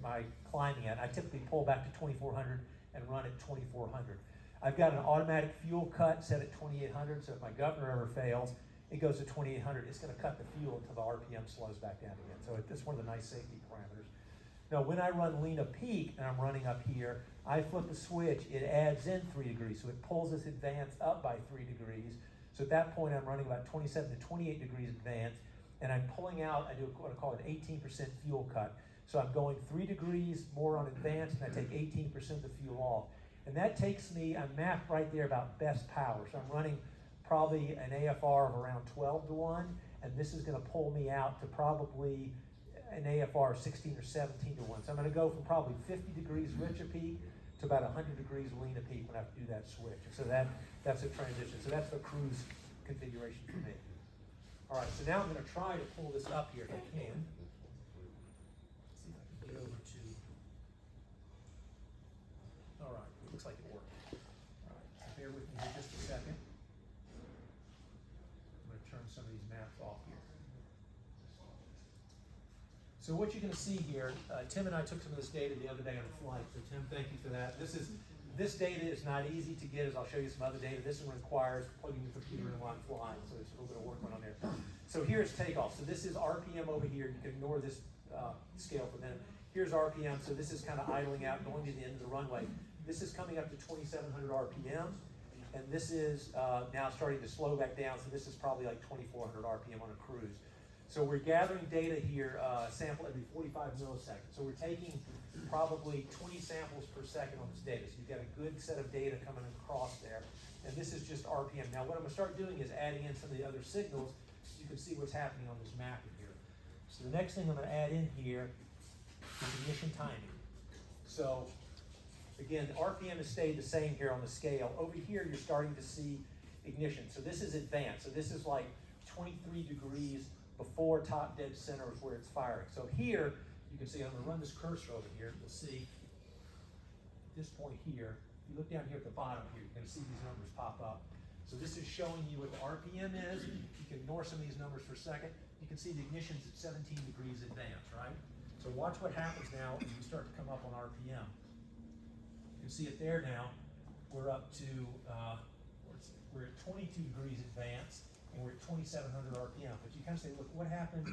my climbing at. I typically pull back to 2400 and run at 2400. I've got an automatic fuel cut set at 2800, so if my governor ever fails, it goes to 2800. It's gonna cut the fuel until the RPM slows back down again. So it's one of the nice safety parameters. Now, when I run Lena Peak and I'm running up here, I flip the switch, it adds in 3 degrees. So it pulls this advance up by 3 degrees. So at that point, I'm running about 27 to 28 degrees advance, and I'm pulling out, I do what I call an 18% fuel cut. So I'm going 3 degrees more on advance, and I take 18% of the fuel off. And that takes me, I'm mapped right there about best power. So I'm running probably an AFR of around 12 to 1, and this is gonna pull me out to probably an AFR of 16 or 17 to 1. So I'm gonna go from probably 50 degrees richer peak to about 100 degrees leaner peak when I have to do that switch. So that's a transition. So that's the cruise configuration for me. All right, so now I'm gonna try to pull this up here if I can. See if I can get over to, all right, it looks like it worked. All right, so bear with me here just a second. I'm gonna turn some of these maps off here. So what you're gonna see here, Tim and I took some of this data the other day on the flight, so Tim, thank you for that. This data is not easy to get, as I'll show you some other data. This one requires plugging your computer in while flying, so there's a little bit of work going on there. So here's takeoff. So this is RPM over here. You can ignore this scale for a minute. Here's RPM, so this is kind of idling out, going to the end of the runway. This is coming up to 2,700 RPM, and this is now starting to slow back down, so this is probably like 2,400 RPM on a cruise. So we're gathering data here, sample every 45 milliseconds. So we're taking probably 20 samples per second on this data. So you've got a good set of data coming across there. And this is just RPM. Now what I'm gonna start doing is adding in some of the other signals so you can see what's happening on this mapping here. So the next thing I'm gonna add in here is ignition timing. So again, the RPM has stayed the same here on the scale. Over here, you're starting to see ignition. So this is advanced. So this is like 23 degrees before top dead center is where it's firing. So here, you can see, I'm gonna run this cursor over here, you'll see at this point here, if you look down here at the bottom here, you're gonna see these numbers pop up. So this is showing you what the RPM is. You can ignore some of these numbers for a second. You can see the ignition's at 17 degrees advanced, right? So watch what happens now as we start to come up on RPM. You can see it there now. We're up to, we're at 22 degrees advanced, and we're at 2,700 RPM. But you kind of say, look, what happened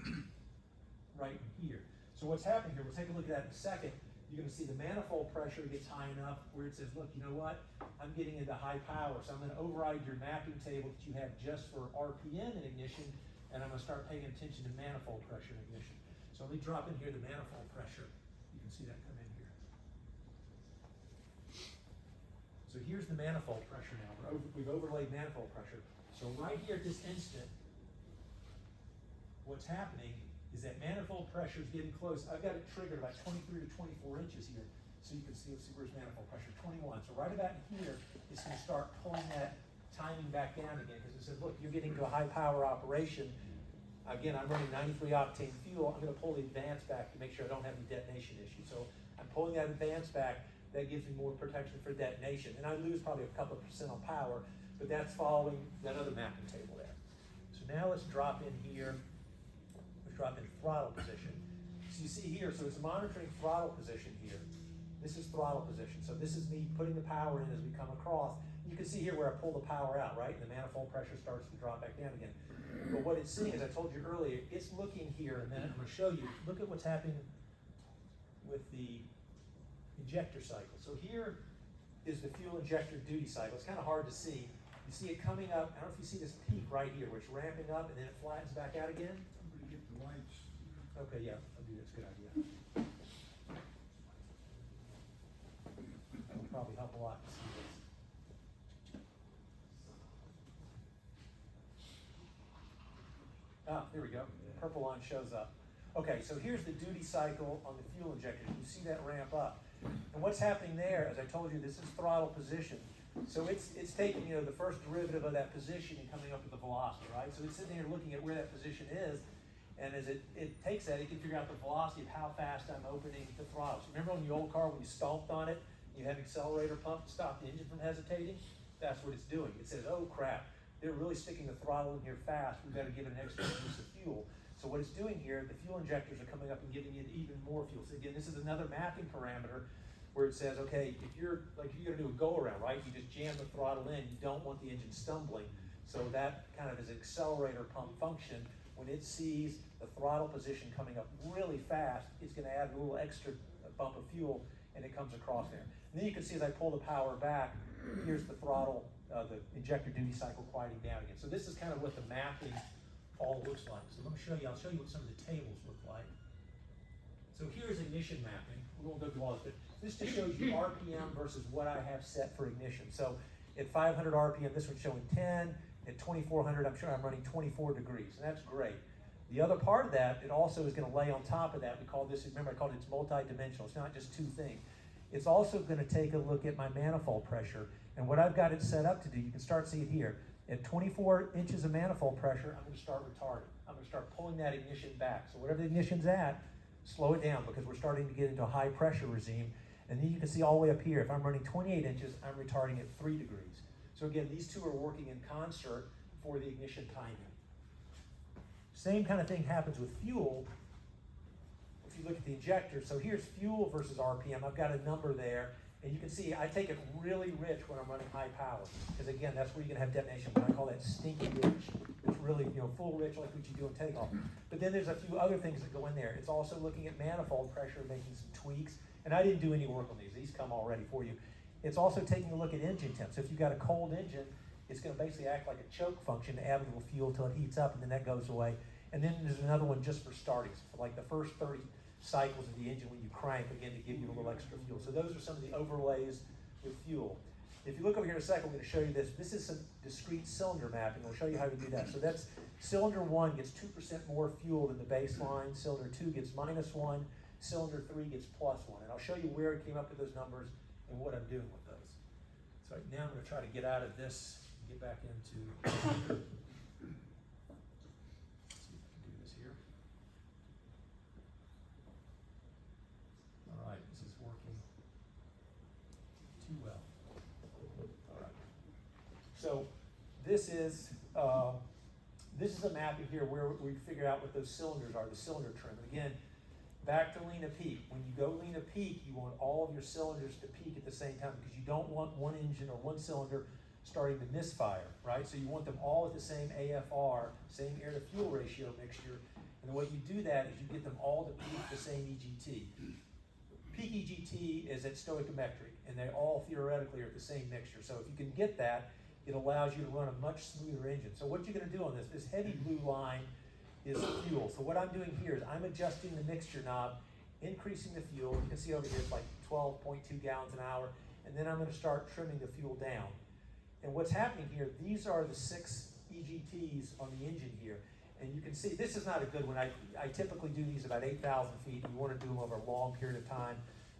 right here? So what's happening here, we'll take a look at that in a second. You're gonna see the manifold pressure gets high enough where it says, look, you know what? I'm getting into high power, so I'm gonna override your mapping table that you have just for RPM and ignition, and I'm gonna start paying attention to manifold pressure and ignition. So let me drop in here the manifold pressure. You can see that come in here. So here's the manifold pressure now. We've overlaid manifold pressure. So right here at this instant, what's happening is that manifold pressure is getting close. I've got it triggered about 23 to 24 inches here. So you can see, let's see, where's manifold pressure? 21. So right about here, it's gonna start pulling that timing back down again, because it says, look, you're getting to a high power operation. Again, I'm running 93 octane fuel. I'm gonna pull the advance back to make sure I don't have any detonation issues. So I'm pulling that advance back. That gives me more protection for detonation. And I lose probably a couple of % on power, but that's following that other mapping table there. So now let's drop in here. Let's drop in throttle position. So you see here, so it's monitoring throttle position here. This is throttle position. So this is me putting the power in as we come across. You can see here where I pull the power out, right? And the manifold pressure starts to drop back down again. But what it's seeing, as I told you earlier, it's looking here in a minute. I'm gonna show you, look at what's happening with the injector cycle. So here is the fuel injector duty cycle. It's kind of hard to see. You see it coming up, I don't know if you see this peak right here, where it's ramping up and then it flattens back out again. Somebody get the lights. Okay, yeah, I'll do this, good idea. That'll probably help a lot to see this. Ah, here we go, purple line shows up. Okay, so here's the duty cycle on the fuel injector. You see that ramp up. And what's happening there, as I told you, this is throttle position. So it's taking, you know, the first derivative of that position and coming up with the velocity, right? So it's sitting here looking at where that position is, and as it takes that, it can figure out the velocity of how fast I'm opening the throttle. So remember on the old car when you stomped on it, you had an accelerator pump to stop the engine from hesitating? That's what it's doing. It says, oh crap, they're really sticking the throttle in here fast, we've got to give it an extra use of fuel. So what it's doing here, the fuel injectors are coming up and giving it even more fuel. So again, this is another mapping parameter where it says, okay, if you're going to do a go-around, right, you just jam the throttle in, you don't want the engine stumbling. So that kind of is an accelerator pump function. When it sees the throttle position coming up really fast, it's going to add a little extra bump of fuel, and it comes across there. And then you can see as I pull the power back, here's the throttle, the injector duty cycle quieting down again. So this is kind of what the mapping all looks like. So let me show you, I'll show you what some of the tables look like. So here's ignition mapping. We won't go through all this, but this just shows you RPM versus what I have set for ignition. So at 500 RPM, this one's showing 10. At 2400, I'm sure I'm running 24 degrees, and that's great. The other part of that, it also is going to lay on top of that. We call this, remember I called it, it's multi-dimensional. It's not just two things. It's also going to take a look at my manifold pressure, and what I've got it set up to do, you can start seeing it here. At 24 inches of manifold pressure, I'm going to start retarding. I'm going to start pulling that ignition back. So whatever the ignition's at, slow it down because we're starting to get into a high pressure regime. And then you can see all the way up here, if I'm running 28 inches, I'm retarding at 3 degrees. So again, these two are working in concert for the ignition timing. Same kind of thing happens with fuel. If you look at the injector, so here's fuel versus RPM. I've got a number there. And you can see I take it really rich when I'm running high power. Because again, that's where you're gonna have detonation. But I call that stinky rich. It's really, you know, full rich like what you do in takeoff. But then there's a few other things that go in there. It's also looking at manifold pressure, making some tweaks. And I didn't do any work on these. These come already for you. It's also taking a look at engine temp. So if you've got a cold engine, it's gonna basically act like a choke function to add a little fuel till it heats up and then that goes away. And then there's another one just for starting. So for like the first 30 cycles of the engine when you crank, again, to give you a little extra fuel. So those are some of the overlays with fuel. If you look over here in a second, I'm going to show you this. This is some discrete cylinder mapping. I'll show you how to do that. So that's cylinder 1 gets 2% more fuel than the baseline. Cylinder 2 gets -1. Cylinder 3 gets +1. And I'll show you where it came up with those numbers and what I'm doing with those. So now I'm going to try to get out of this and get back into well. All right. So this is a mapping here where we figure out what those cylinders are, the cylinder trim. And again, back to lean a peak. When you go lean a peak, you want all of your cylinders to peak at the same time because you don't want one engine or one cylinder starting to misfire, right? So you want them all at the same AFR, same air to fuel ratio mixture. And the way you do that is you get them all to peak the same EGT. Peak EGT is at stoichiometric, and they all theoretically are at the same mixture. So if you can get that, it allows you to run a much smoother engine. So what you're going to do on this heavy blue line is fuel. So what I'm doing here is I'm adjusting the mixture knob, increasing the fuel. You can see over here it's like 12.2 gallons an hour, and then I'm going to start trimming the fuel down. And what's happening here, these are the 6 EGTs on the engine here. And you can see, this is not a good one. I typically do these about 8,000 feet, and you want to do them over a long period of time.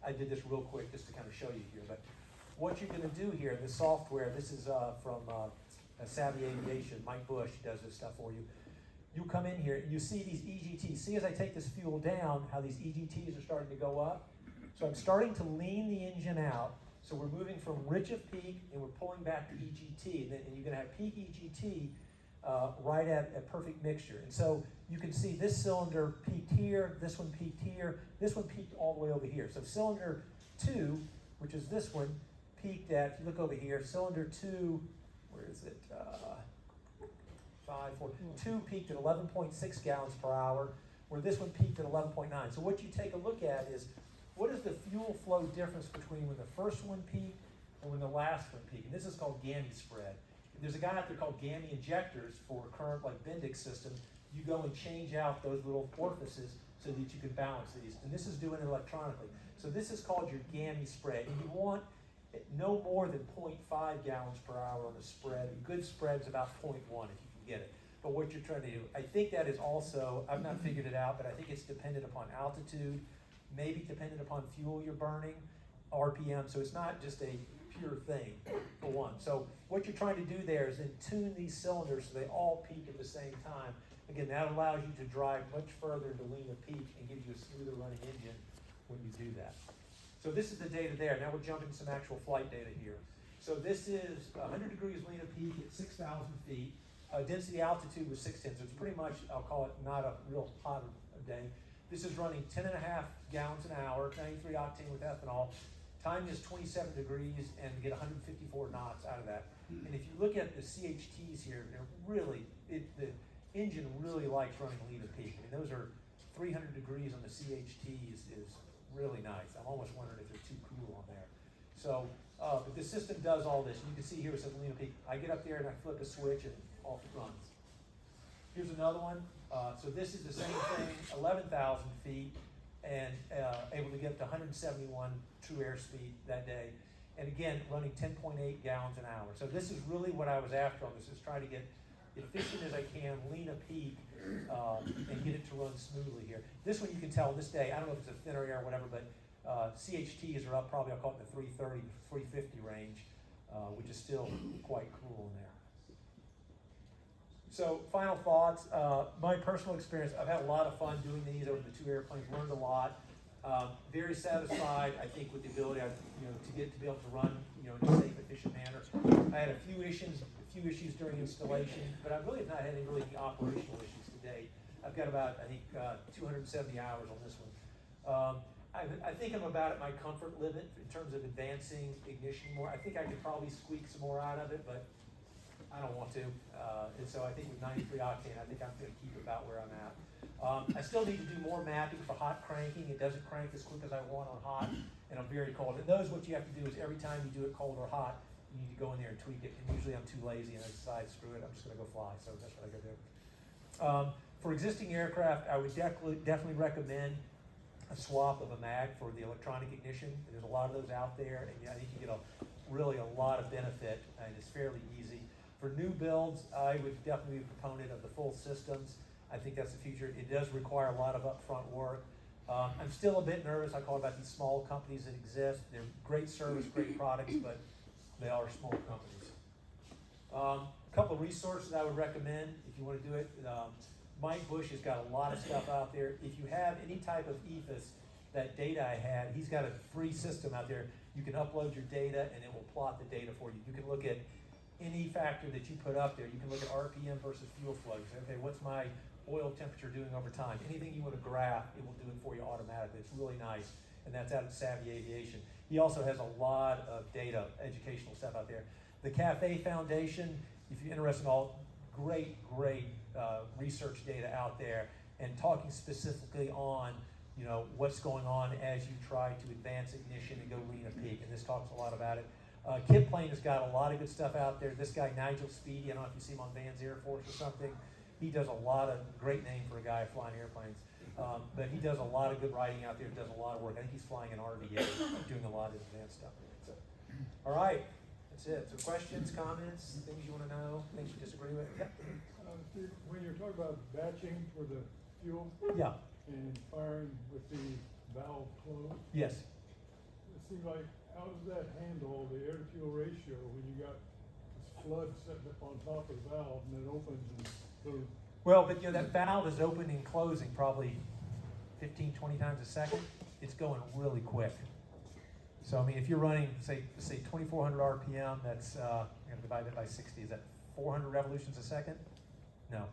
I did this real quick just to kind of show you here. But what you're going to do here, the software, this is from Savvy Aviation. Mike Bush does this stuff for you. You come in here, and you see these EGTs. See as I take this fuel down, how these EGTs are starting to go up? So I'm starting to lean the engine out. So we're moving from rich of peak, and we're pulling back to EGT. And you're going to have peak EGT right at a perfect mixture. And so you can see this cylinder peaked here, this one peaked here, this one peaked all the way over here. So cylinder 2, which is this one, peaked at, if you look over here, cylinder 2, where is it? 2 peaked at 11.6 gallons per hour, where this one peaked at 11.9. So what you take a look at is, what is the fuel flow difference between when the first one peaked and when the last one peaked? And this is called Gammy spread. there's a guy out there called gammy injectors for current like Bendix system. You go and change out those little orifices so that you can balance these. And this is doing it electronically. So this is called your gammy spread. And you want no more than 0.5 gallons per hour on a spread. A good spread's about 0.1 if you can get it. But what you're trying to do, I think that is also, I've not figured it out, but I think it's dependent upon altitude, maybe dependent upon fuel you're burning, RPM. So it's not just a pure thing, for one. So what you're trying to do there is then tune these cylinders so they all peak at the same time. Again, that allows you to drive much further to lean a peak and gives you a smoother running engine when you do that. So this is the data there. Now we're jumping to some actual flight data here. So this is 100 degrees lean a peak at 6,000 feet. Density altitude was 610, so it's pretty much, I'll call it not a real hot day. This is running 10.5 gallons an hour, 93 octane with ethanol. Time is 27 degrees and get 154 knots out of that. And if you look at the CHTs here, they're really, the engine really likes running lean a peak. I mean, those are 300 degrees on the CHTs is really nice. I'm almost wondering if they're too cool on there. So, but the system does all this. You can see here it says lean a peak. I get up there and I flip a switch and off it runs. Here's another one. So this is the same thing, 11,000 feet, and able to get up to 171 true airspeed that day. And again, running 10.8 gallons an hour. So this is really what I was after on this, is try to get efficient as I can, lean a peak, and get it to run smoothly here. This one you can tell this day, I don't know if it's a thinner air or whatever, but CHTs are up probably, I'll call it the 330 to 350 range, which is still quite cool in there. So final thoughts, my personal experience, I've had a lot of fun doing these over the 2 airplanes, learned a lot. Very satisfied, I think, with the ability, to be able to run, in a safe, efficient manner. I had a few issues during installation, but I really have not had any operational issues to date. I've got about, I think, 270 hours on this one. I think I'm about at my comfort limit in terms of advancing ignition more. I think I could probably squeak some more out of it, but I don't want to. And so I think with 93 octane, I think I'm going to keep about where I'm at. I still need to do more mapping for hot cranking. It doesn't crank as quick as I want on hot, and I'm very cold. And those, what you have to do is every time you do it cold or hot, you need to go in there and tweak it. And usually I'm too lazy and I decide, screw it, I'm just going to go fly. So that's what I go do. For existing aircraft, I would definitely recommend a swap of a mag for the electronic ignition. There's a lot of those out there, and I think you get really a lot of benefit, and it's fairly easy. For new builds, I would definitely be a proponent of the full systems. I think that's the future. It does require a lot of upfront work. I'm still a bit nervous, I call it, about these small companies that exist. They're great service, great products, but they are small companies. A couple of resources I would recommend if you want to do it. Mike Bush has got a lot of stuff out there. If you have any type of EFIS, that data I had, he's got a free system out there. You can upload your data and it will plot the data for you. You can look at any factor that you put up there. You can look at RPM versus fuel flow. You say, okay, what's my oil temperature doing over time? Anything you want to graph, it will do it for you automatically. It's really nice, and that's out of Savvy Aviation. He also has a lot of data, educational stuff out there. The CAFE Foundation, if you're interested in all, great research data out there, and talking specifically on what's going on as you try to advance ignition and go lean a peak, and this talks a lot about it. Kit Plane has got a lot of good stuff out there. This guy, Nigel Speedy, I don't know if you see him on Van's Air Force or something. He does a lot of, great name for a guy flying airplanes. But he does a lot of good writing out there, does a lot of work. I think he's flying an RVA, doing a lot of advanced stuff. So, all right, that's it. So questions, comments, things you want to know, things you disagree with? Yeah. Steve, when you're talking about batching for the fuel Yeah. and firing with the valve closed, Yes. it seems like, how does that handle the air-to-fuel ratio when you got this flood sitting up on top of the valve and it opens and goes? Well, but that valve is opening and closing probably 15, 20 times a second. It's going really quick. So, I mean, if you're running, say 2,400 RPM, that's, I'm going to divide that by 60. Is that 400 revolutions a second? No.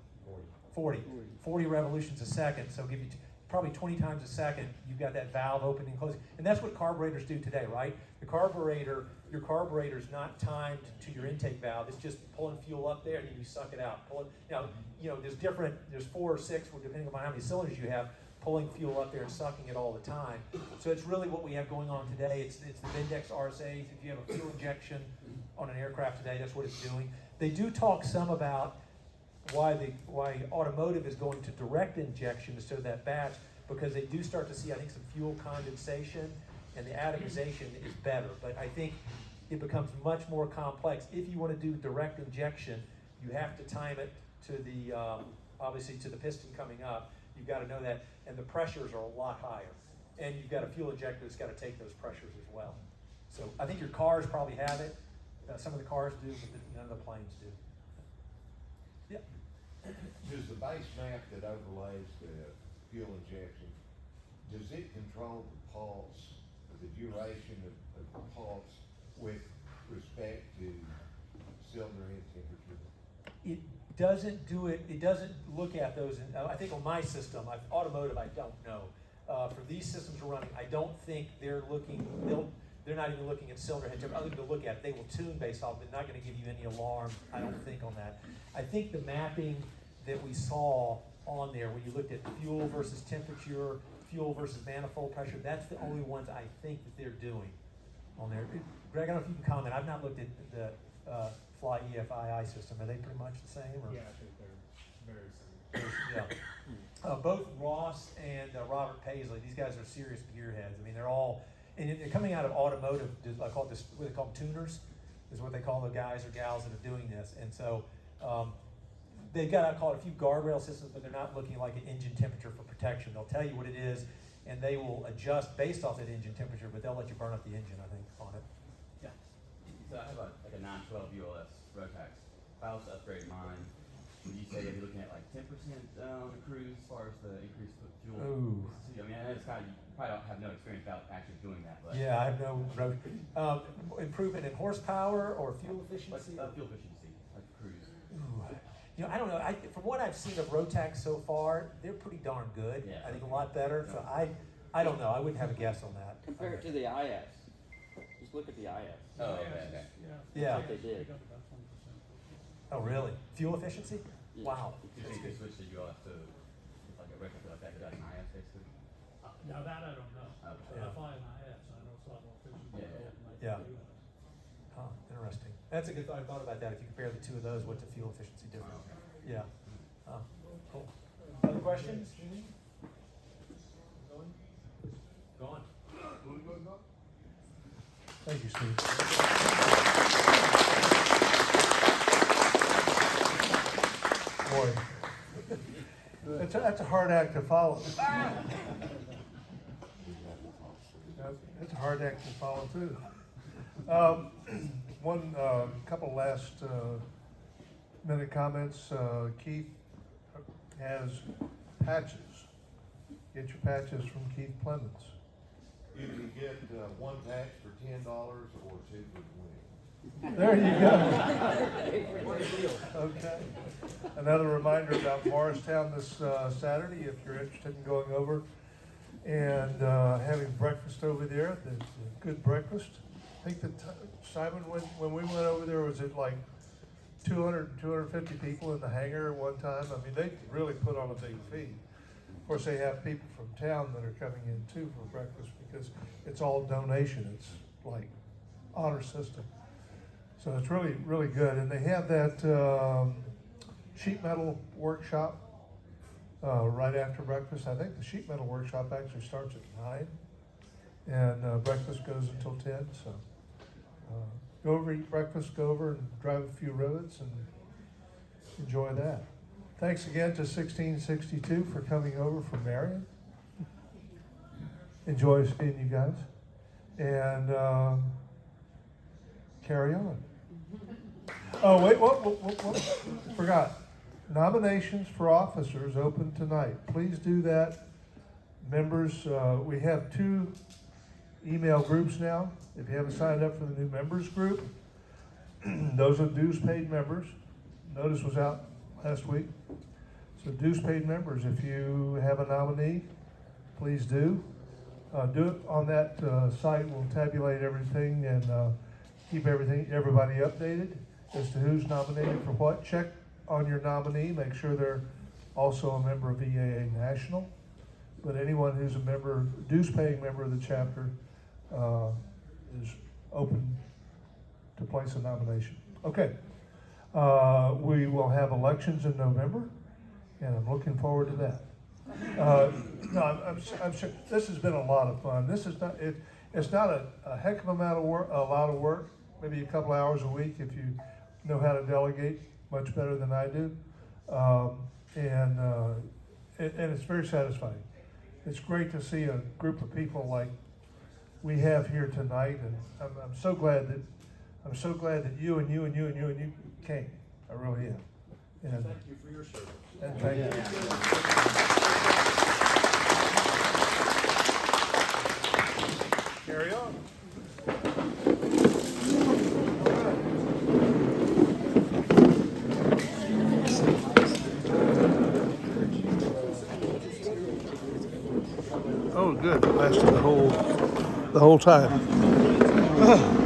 40 revolutions a second. So give you probably 20 times a second, you've got that valve opening and closing. And that's what carburetors do today, right? Your carburetor's not timed to your intake valve. It's just pulling fuel up there and then you suck it out. Now, there's 4 or 6, depending on how many cylinders you have, pulling fuel up there and sucking it all the time. So it's really what we have going on today. It's the Bendix RSAs. If you have a fuel injection on an aircraft today, that's what it's doing. They do talk some about why automotive is going to direct injection instead of that batch, because they do start to see, I think, some fuel condensation, and the atomization is better. But I think it becomes much more complex. If you want to do direct injection, you have to time it to the, obviously to the piston coming up. You've got to know that, and the pressures are a lot higher. And you've got a fuel injector that's got to take those pressures as well. So I think your cars probably have it. Some of the cars do, but none of the planes do. Yeah. Does the base map that overlays the fuel injection, does it control the pulse, or the duration of the pulse with respect to cylinder head temperature? It doesn't do it. It doesn't look at those. I think on my system, automotive, I don't know. For these systems we're running, I don't think they're looking. They're not even looking at cylinder head temperature. Other than to look at it, they will tune based off. They're not going to give you any alarm. I don't think on that. I think the mapping that we saw on there, when you looked at fuel versus temperature, fuel versus manifold pressure, that's the only ones I think that they're doing on there. Greg, I don't know if you can comment. I've not looked at the Fly EFII system. Are they pretty much the same? Or? Yeah, I think they're very similar. Yeah. Both Ross and Robert Paisley, these guys are serious gearheads. I mean, they're all, and they're coming out of automotive, I call it this, what they call them, tuners, is what they call the guys or gals that are doing this. And so they've got, I call it a few guardrail systems, but they're not looking like an engine temperature for protection. They'll tell you what it is, and they will adjust based off that engine temperature, but they'll let you burn up the engine, I think, on it. Yeah. So I have like a 912 ULS Rotax. If I was to upgrade mine, would you say you'd be looking at like 10% on the cruise as far as the increased fuel? Ooh. I mean, I know it's kind of, you probably don't have no experience about actually doing that, but. Yeah, I have no road. Improvement in horsepower or fuel efficiency? Fuel efficiency, like cruise. Ooh. You know, I don't know. From what I've seen of Rotax so far, they're pretty darn good. Yeah. I think a lot better. So I don't know. I wouldn't have a guess on that. Compare it to the IS. Just look at the IS. Oh, okay. Yeah. That's what they did. Oh, really? Fuel efficiency? Yeah. Wow. You think you switch to ULS to like a retrofit like that, that's an IS basically? Now that I don't know. Okay. I fly an IS, I know it's a lot more efficient. Yeah. Huh, interesting. That's a good thought. I thought about that. If you compare the two of those, what's the fuel efficiency difference? Yeah. Oh, cool. Other questions? Gone. Thank you, Steve. Boy, that's a hard act to follow. That's a hard act to follow too. One couple last minute comments. Keith has patches. Get your patches from Keith Clemens. You can get one patch for $10 or two for $20. There you go. Okay. Another reminder about Morristown this Saturday, if you're interested in going over and having breakfast over there. There's a good breakfast. I think that Simon, when we went over there, was it like 200, 250 people in the hangar at one time? I mean, they really put on a big feed. Of course, they have people from town that are coming in too for breakfast because it's all donation. It's like honor system. So it's really, really good. And they have that sheet metal workshop right after breakfast. I think the sheet metal workshop actually starts at 9 and breakfast goes until 10. So go over, eat breakfast, go over and drive a few rivets and enjoy that. Thanks again to 1662 for coming over from Marion. Enjoy seeing you guys. And carry on. Oh, wait, what? Forgot. Nominations for officers open tonight. Please do that. Members, we have 2 email groups now. If you haven't signed up for the new members group, those are dues paid members. Notice was out last week. So dues paid members, if you have a nominee, please do. Do it on that site. We'll tabulate everything and keep everybody updated as to who's nominated for what. Check on your nominee, make sure they're also a member of EAA National. But anyone who's a member, dues paying member of the chapter is open to place a nomination. Okay. We will have elections in November, and I'm looking forward to that. No, I'm sure this has been a lot of fun. This is not it's not a heck of a lot of work. Maybe a couple hours a week if you know how to delegate much better than I do, and it's very satisfying. It's great to see a group of people like we have here tonight, and I'm so glad that you came. I really am. And Thank you for your service. and thank you. Carry on. Oh, good. It lasted the whole time.